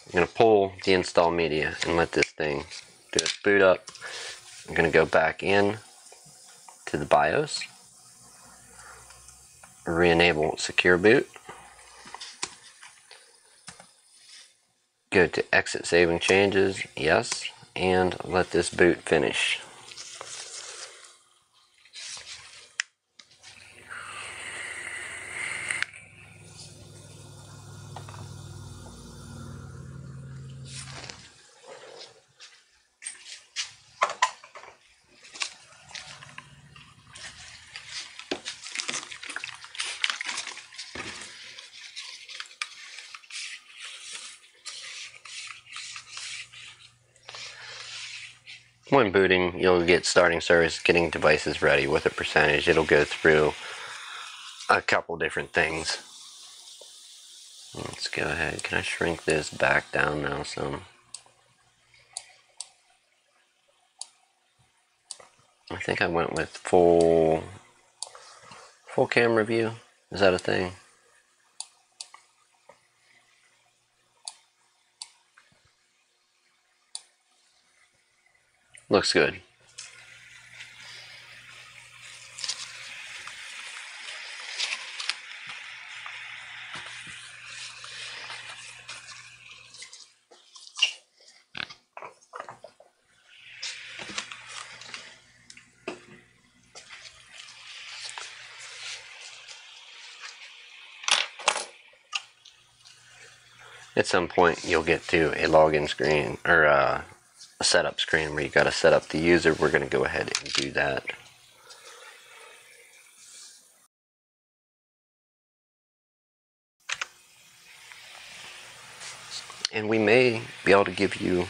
I'm going to pull the install media and let this thing do its boot up. I'm going to go back in to the BIOS, re-enable secure boot, go to exit saving changes, yes, and let this boot finish. When booting, you'll get starting service, getting devices ready with a percentage. It'll go through a couple different things. Let's go ahead. Can I shrink this back down now some? I think I went with full camera view. Is that a thing? Looks good. At some point you'll get to a login screen or a setup screen where you got to set up the user. We're going to go ahead and do that. And we may be able to give you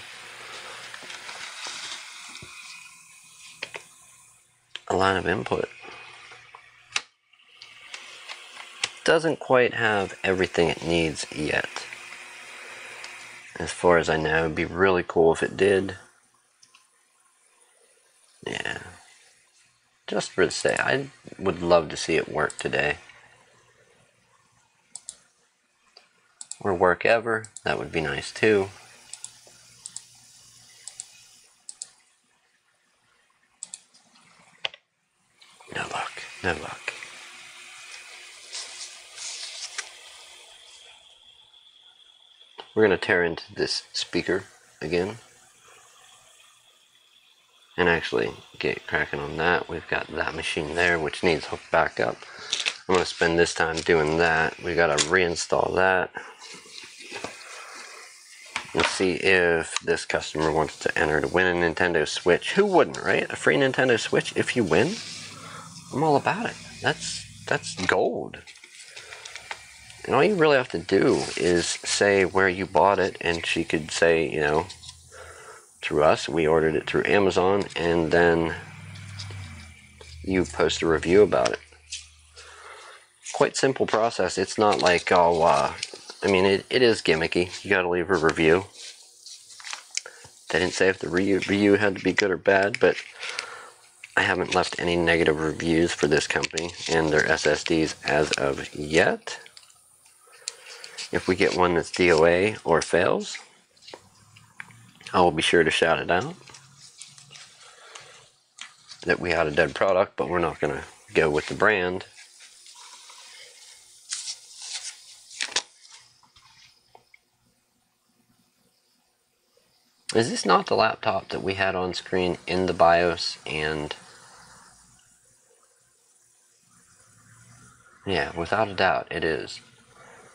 a line of input. Doesn't quite have everything it needs yet. As far as I know, it'd be really cool if it did. Yeah. Just for the sake, I would love to see it work today. Or work ever. That would be nice too. No luck. No luck. We're going to tear into this speaker again. And actually get cracking on that. We've got that machine there, which needs hooked back up. I'm going to spend this time doing that. We got to reinstall that. Let's see if this customer wants to enter to win a Nintendo Switch. Who wouldn't, right? A free Nintendo Switch if you win? I'm all about it. That's gold. And all you really have to do is say where you bought it, and she could say, you know, through us, we ordered it through Amazon, and then you post a review about it. Quite simple process. It's not like, oh, I mean, it is gimmicky. You gotta leave a review. They didn't say if the review had to be good or bad, but I haven't left any negative reviews for this company and their SSDs as of yet. If we get one that's DOA or fails, I will be sure to shout it out that we had a dead product, but we're not going to go with the brand. Is this not the laptop that we had on screen in the BIOS? And yeah, without a doubt it is,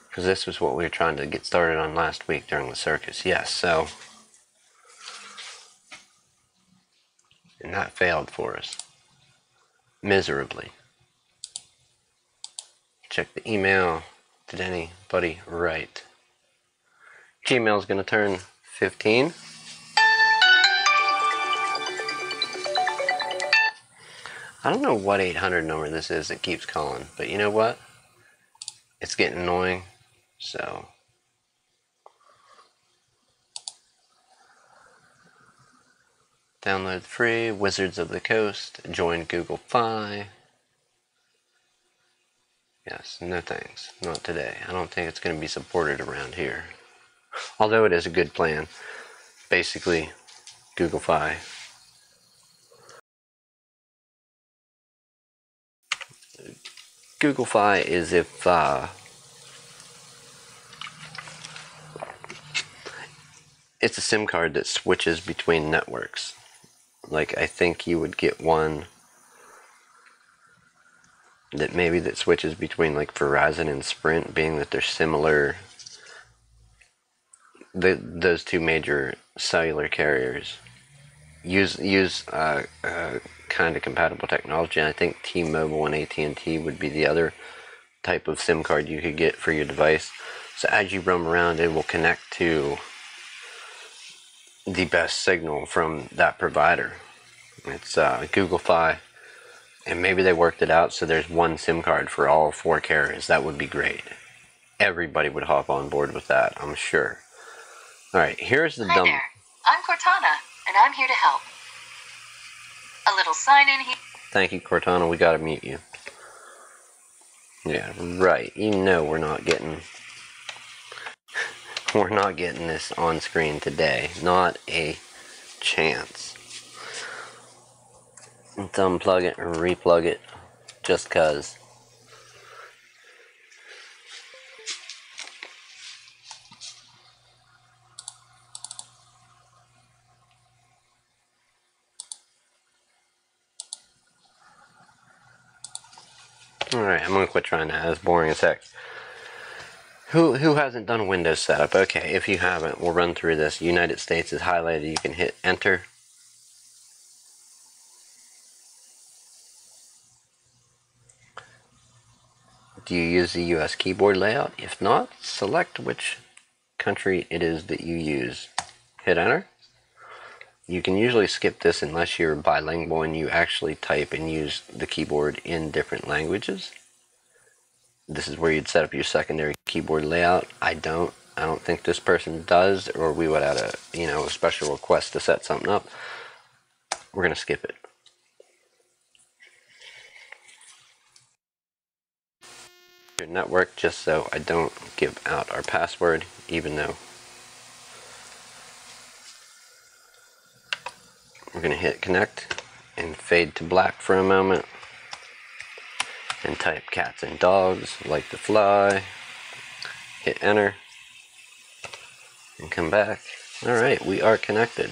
because this was what we were trying to get started on last week during the circus. Yes, so, and that failed for us miserably. Check the email. Did anybody write? Gmail's going to turn 15. I don't know what 800 number this is that keeps calling, but you know what? It's getting annoying, so. Download free, Wizards of the Coast, join Google Fi. Yes, no thanks, not today. I don't think it's going to be supported around here. Although it is a good plan. Basically, Google Fi. Google Fi is if it's a SIM card that switches between networks. Like, I think you would get one that switches between like Verizon and Sprint, being that they're similar. Those two major cellular carriers use kind of compatible technology, and I think T-Mobile and AT&T would be the other type of SIM card you could get for your device. So as you roam around, it will connect to the best signal from that provider. It's Google Fi, and maybe they worked it out so there's one SIM card for all 4 carriers. That would be great. Everybody would hop on board with that, I'm sure. Alright, here's the Hi there. I'm Cortana, and I'm here to help. A little sign in here. Thank you, Cortana. We gotta mute you. Yeah, right. You know we're not getting this on screen today. Not a chance. Let's unplug it and replug it just cause. Alright, I'm gonna quit trying that. That's boring as heck. Who hasn't done a Windows setup? Okay, if you haven't, we'll run through this. United States is highlighted. You can hit enter. Do you use the US keyboard layout? If not, select which country it is that you use. Hit enter. You can usually skip this unless you're bilingual and you actually type and use the keyboard in different languages. This is where you'd set up your secondary keyboard layout. I don't think this person does, or we would add a special request to set something up. We're gonna skip it. Your network, just so I don't give out our password, even though we're gonna hit connect and fade to black for a moment and type cats and dogs like the fly. Hit enter and come back. Alright, we are connected.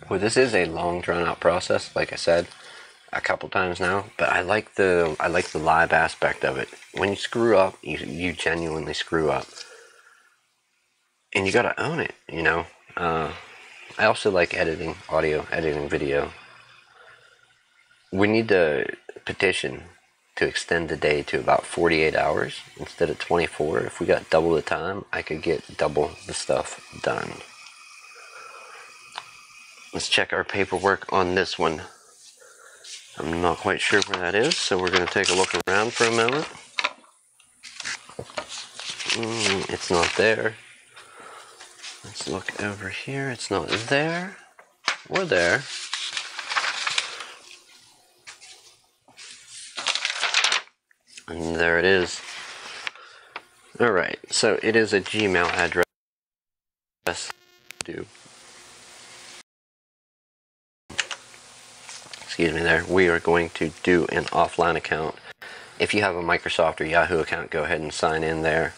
Well, this is a long drawn out process, like I said a couple times now, but I like the live aspect of it. When you screw up, you genuinely screw up. And you gotta own it, you know. I also like editing audio, editing video. We need to petition to extend the day to about 48 hours instead of 24. If we got double the time, I could get double the stuff done. Let's check our paperwork on this one. I'm not quite sure where that is, so we're going to take a look around for a moment. It's not there. Let's look over here. It's not there. Or there. And there it is. Alright, so it is a Gmail address. Excuse me there. We are going to do an offline account. If you have a Microsoft or Yahoo account, go ahead and sign in there.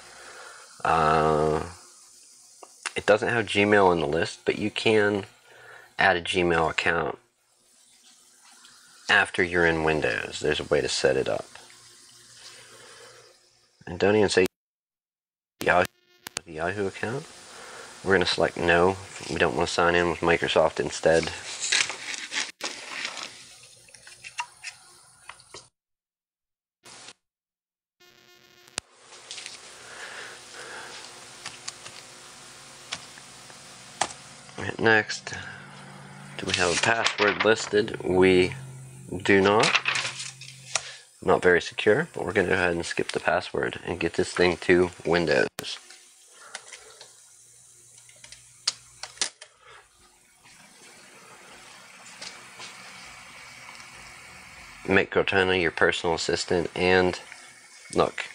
It doesn't have Gmail on the list, but you can add a Gmail account after you're in Windows. There's a way to set it up. And don't even say Yahoo account. We're going to select no. We don't want to sign in with Microsoft instead. Right, next, do we have a password listed? We do not. Not very secure, but we're going to go ahead and skip the password and get this thing to Windows. Make Cortana your personal assistant, and look,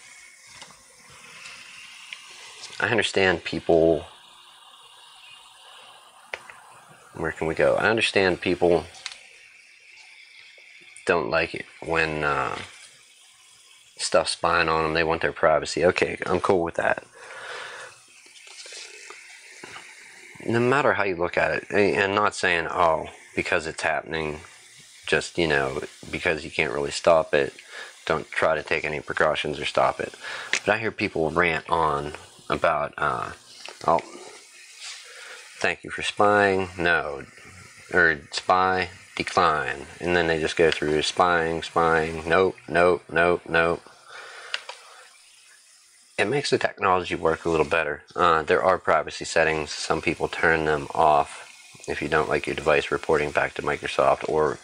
I understand people. Where can we go? I understand people don't like it when stuff's spying on them. They want their privacy. Okay, I'm cool with that. No matter how you look at it, and not saying, oh, because it's happening, just, you know, because you can't really stop it, don't try to take any precautions or stop it. But I hear people rant on about, oh, thank you for spying, no, or spy, decline, and then they just go through spying, nope, nope, nope, nope. it makes the technology work a little better. There are privacy settings. Some people turn them off if you don't like your device reporting back to Microsoft or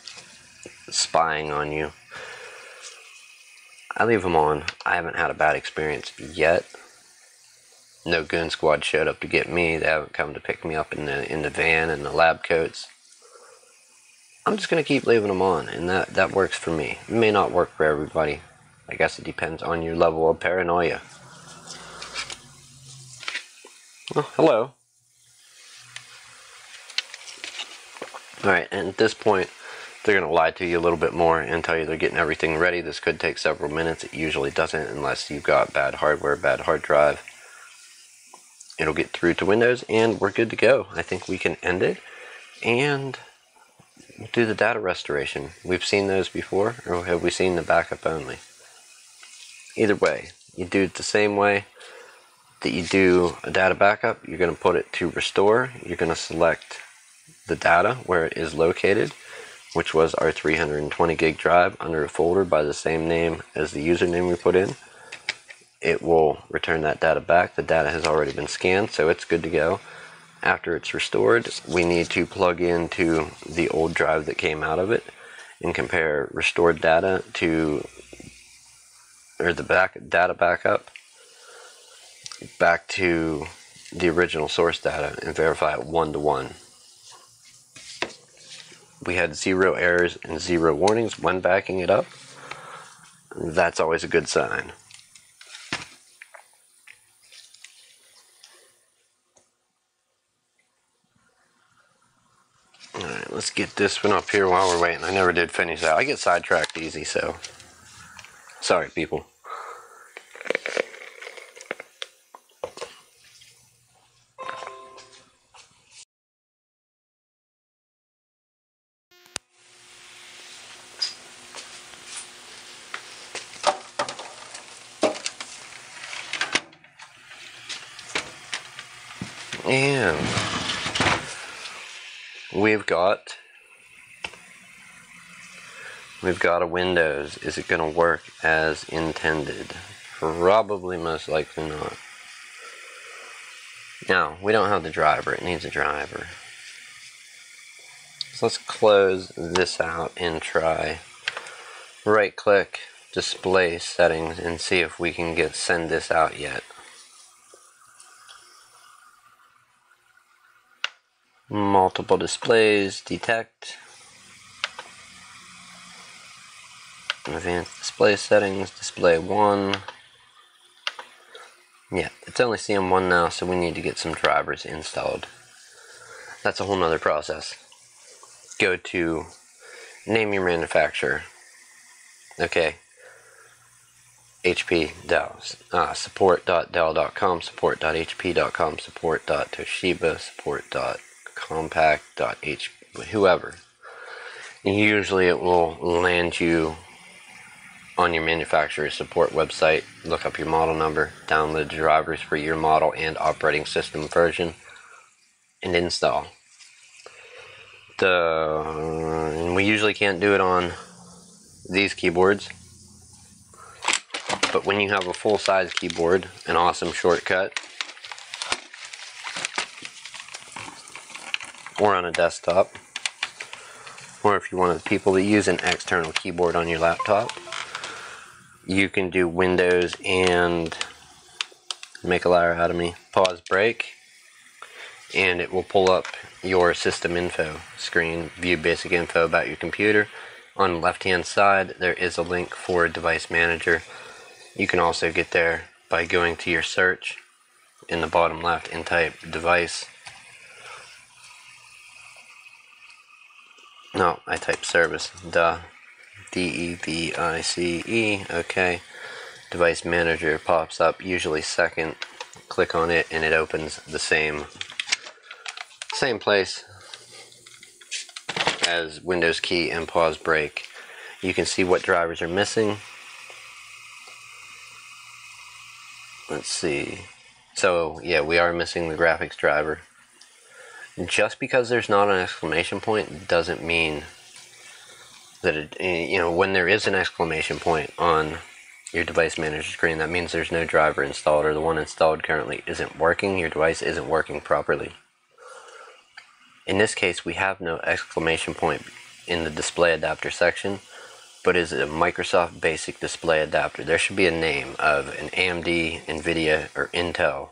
spying on you. I leave them on. I haven't had a bad experience yet. No goon squad showed up to get me. They haven't come to pick me up in the van and the lab coats. I'm just going to keep leaving them on, and that works for me. It may not work for everybody. I guess it depends on your level of paranoia. Oh, hello. Alright, and at this point, they're going to lie to you a little bit more and tell you they're getting everything ready. This could take several minutes. It usually doesn't unless you've got bad hardware, bad hard drive. It'll get through to Windows, and we're good to go. I think we can end it, and we'll do the data restoration. We've seen those before, or have we seen the backup only? Either way, you do it the same way that you do a data backup. You're going to put it to restore. You're going to select the data where it is located, which was our 320 gig drive, under a folder by the same name as the username we put in. It will return that data back. The data has already been scanned, so it's good to go. After it's restored, we need to plug into the old drive that came out of it and compare restored data to, or the data backup back to the original source data and verify it one-to-one. We had 0 errors and 0 warnings when backing it up. That's always a good sign. Alright, let's get this one up here while we're waiting. I never did finish that. I get sidetracked easy, so sorry, people. And we've got a Windows. Is it going to work as intended? Probably most likely not. Now, we don't have the driver. It needs a driver. So let's close this out and try right click display settings and see if we can send this out yet. Multiple displays, detect. Advanced display settings, display 1. Yeah, it's only seeing 1 now, so we need to get some drivers installed. That's a whole nother process. Go to name your manufacturer. Okay. HP, Dell, support.dell.com, support.hp.com, support.toshiba, support.compaq.h, whoever. Usually it will land you on your manufacturer's support website. Look up your model number, download the drivers for your model and operating system version, and install. And we usually can't do it on these keyboards, but when you have a full-size keyboard, an awesome shortcut, or on a desktop, or if you're one of the people that use an external keyboard on your laptop, you can do Windows and, make a liar out of me, pause break, and it will pull up your system info screen, view basic info about your computer. On the left hand side there is a link for Device Manager. You can also get there by going to your search in the bottom left and type device. No, I type service. D-E-V-I-C-E. Okay. Device Manager pops up, usually second. Click on it and it opens the same place as Windows key and pause break. You can see what drivers are missing. Let's see. So yeah, we are missing the graphics driver. Just because there's not an exclamation point doesn't mean that it, when there is an exclamation point on your device manager screen. That means there's no driver installed, or the one installed currently isn't working. Your device isn't working properly. In this case, we have no exclamation point in the display adapter section, but is a Microsoft basic display adapter. There should be a name of an AMD, NVIDIA, or Intel,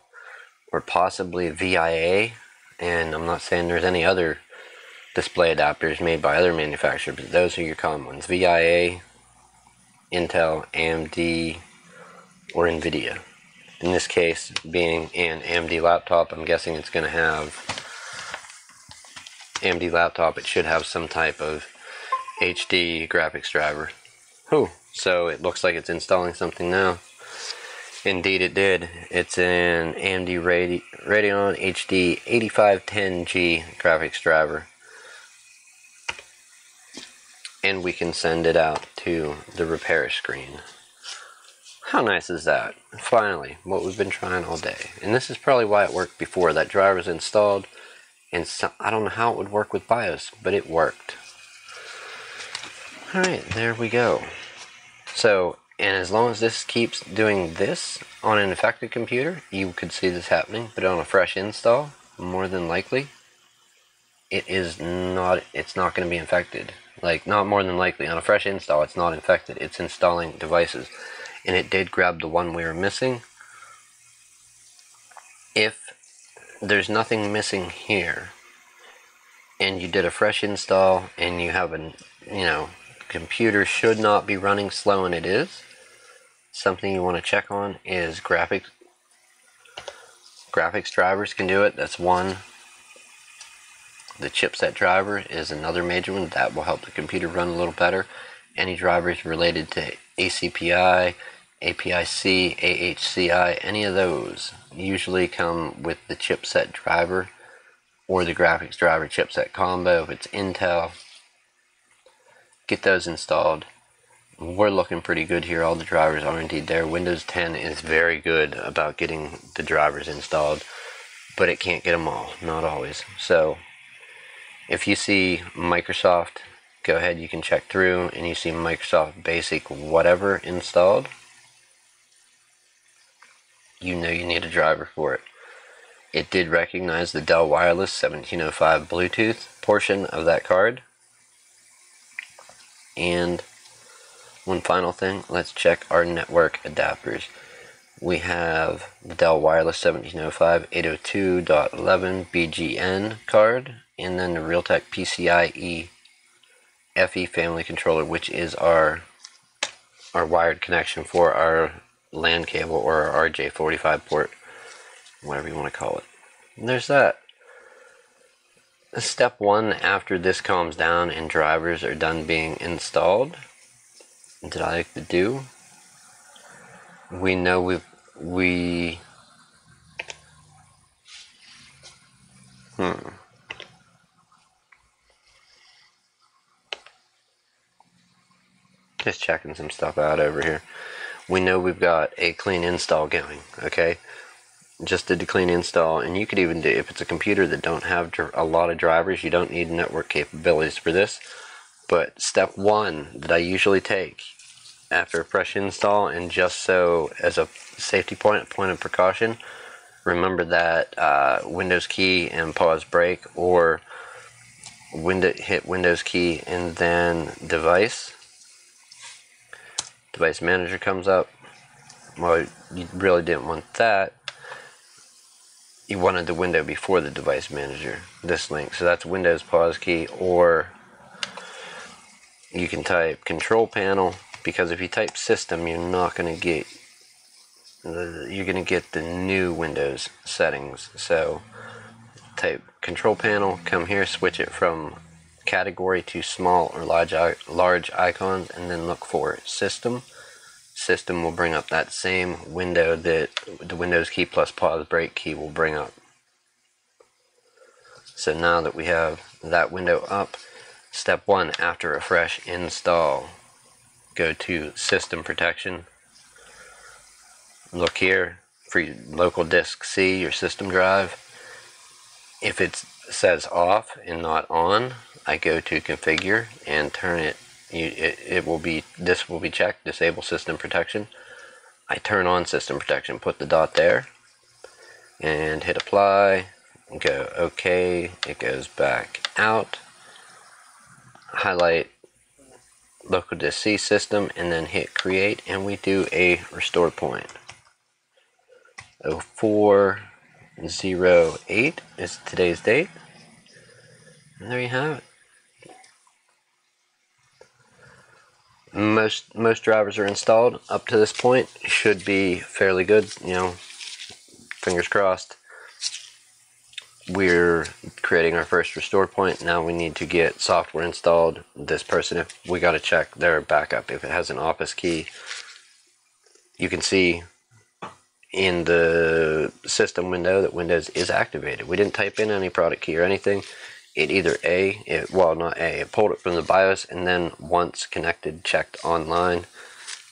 or possibly VIA, and I'm not saying there's any other display adapters made by other manufacturers, but those are your common ones: VIA, Intel, AMD, or NVIDIA. In this case, being an AMD laptop, I'm guessing it's going to have AMD laptop. It should have some type of HD graphics driver. So it looks like it's installing something now. Indeed it did. It's an AMD Radeon HD 8510G graphics driver. And we can send it out to the repair screen. How nice is that? Finally, what we've been trying all day. And this is probably why it worked before. That driver was installed, and I don't know how it would work with BIOS, but it worked. Alright, there we go. So, and as long as this keeps doing this on an infected computer, you could see this happening, but on a fresh install, more than likely, it's not going to be infected. Like, not more than likely. On a fresh install, it's not infected. It's installing devices. And it did grab the one we were missing. If there's nothing missing here, and you did a fresh install, and you have a, computer should not be running slow, and it is, something you want to check on is graphics drivers can do it. That's one. The chipset driver is another major one that will help the computer run a little better. Any drivers related to ACPI, API-C, AHCI, any of those usually come with the chipset driver or the graphics driver chipset combo. If it's Intel, get those installed. We're looking pretty good here. All the drivers are indeed there. Windows 10 is very good about getting the drivers installed, but it can't get them all, not always. So if you see Microsoft, go ahead, you can check through, and you see Microsoft Basic whatever installed, you know you need a driver for it. It did recognize the Dell Wireless 1705 Bluetooth portion of that card. And one final thing, let's check our network adapters. We have the Dell Wireless 1705 802.11 BGN card, and then the Realtek PCIe FE family controller, which is our wired connection for our LAN cable or our RJ45 port, whatever you want to call it. And there's that. Step one, after this calms down and drivers are done being installed, that I like to do, we know just checking some stuff out over here. We know we've got a clean install going, okay? Just did the clean install, and you could even do, if it's a computer that don't have a lot of drivers, you don't need network capabilities for this. But step one that I usually take after a fresh install, and just so as a safety point of precaution, remember that Windows key and pause break, or hit Windows key and then device manager comes up. Well, you really didn't want that. You wanted the window before the device manager, this link. So that's Windows pause key, or you can type control panel, because if you type system, you're not going to get the new Windows settings. So type control panel, come here, switch it from category to small or large icons, and then look for system. System will bring up that same window that the Windows key plus pause break key will bring up. So now that we have that window up, step one, after a fresh install, go to System Protection. Look here for your local disk C, your system drive. If it says off and not on, I go to Configure and turn it. This will be checked, disable system protection. I turn on system protection, put the dot there, and hit apply, and go OK. It goes back out. Highlight local disk C system, and then hit create, and we do a restore point. 0408 is today's date, and there you have it. Most drivers are installed up to this point. Should be fairly good, you know, fingers crossed. We're creating our first restore point. Now we need to get software installed. This person, if we got to check their backup, if it has an office key, you can see in the system window that Windows is activated. We didn't type in any product key or anything. It either it pulled it from the BIOS, and then once connected, checked online.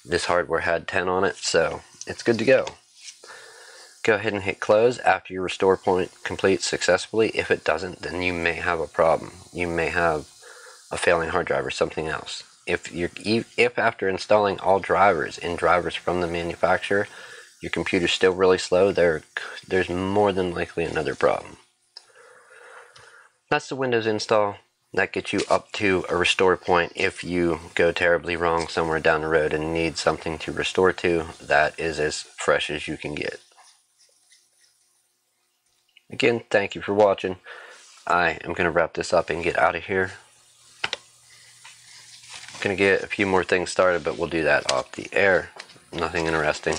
This hardware had 10 on it, so it's good to go. Go ahead and hit close after your restore point completes successfully. If it doesn't, then you may have a problem. You may have a failing hard drive or something else. If after installing all drivers and drivers from the manufacturer, your computer's still really slow, there's more than likely another problem. That's the Windows install. That gets you up to a restore point. If you go terribly wrong somewhere down the road and need something to restore to, that is as fresh as you can get. Again, thank you for watching. I am going to wrap this up and get out of here. I'm going to get a few more things started, but we'll do that off the air. Nothing interesting.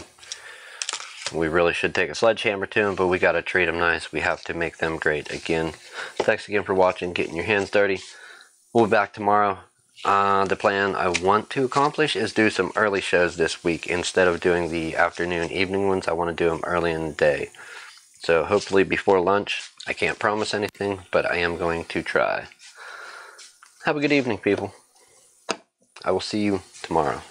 We really should take a sledgehammer to them, but we got to treat them nice. We have to make them great again. Thanks again for watching, getting your hands dirty. We'll be back tomorrow. The plan I want to accomplish is do some early shows this week. Instead of doing the afternoon, evening ones, I want to do them early in the day. So hopefully before lunch. I can't promise anything, but I am going to try. Have a good evening, people. I will see you tomorrow.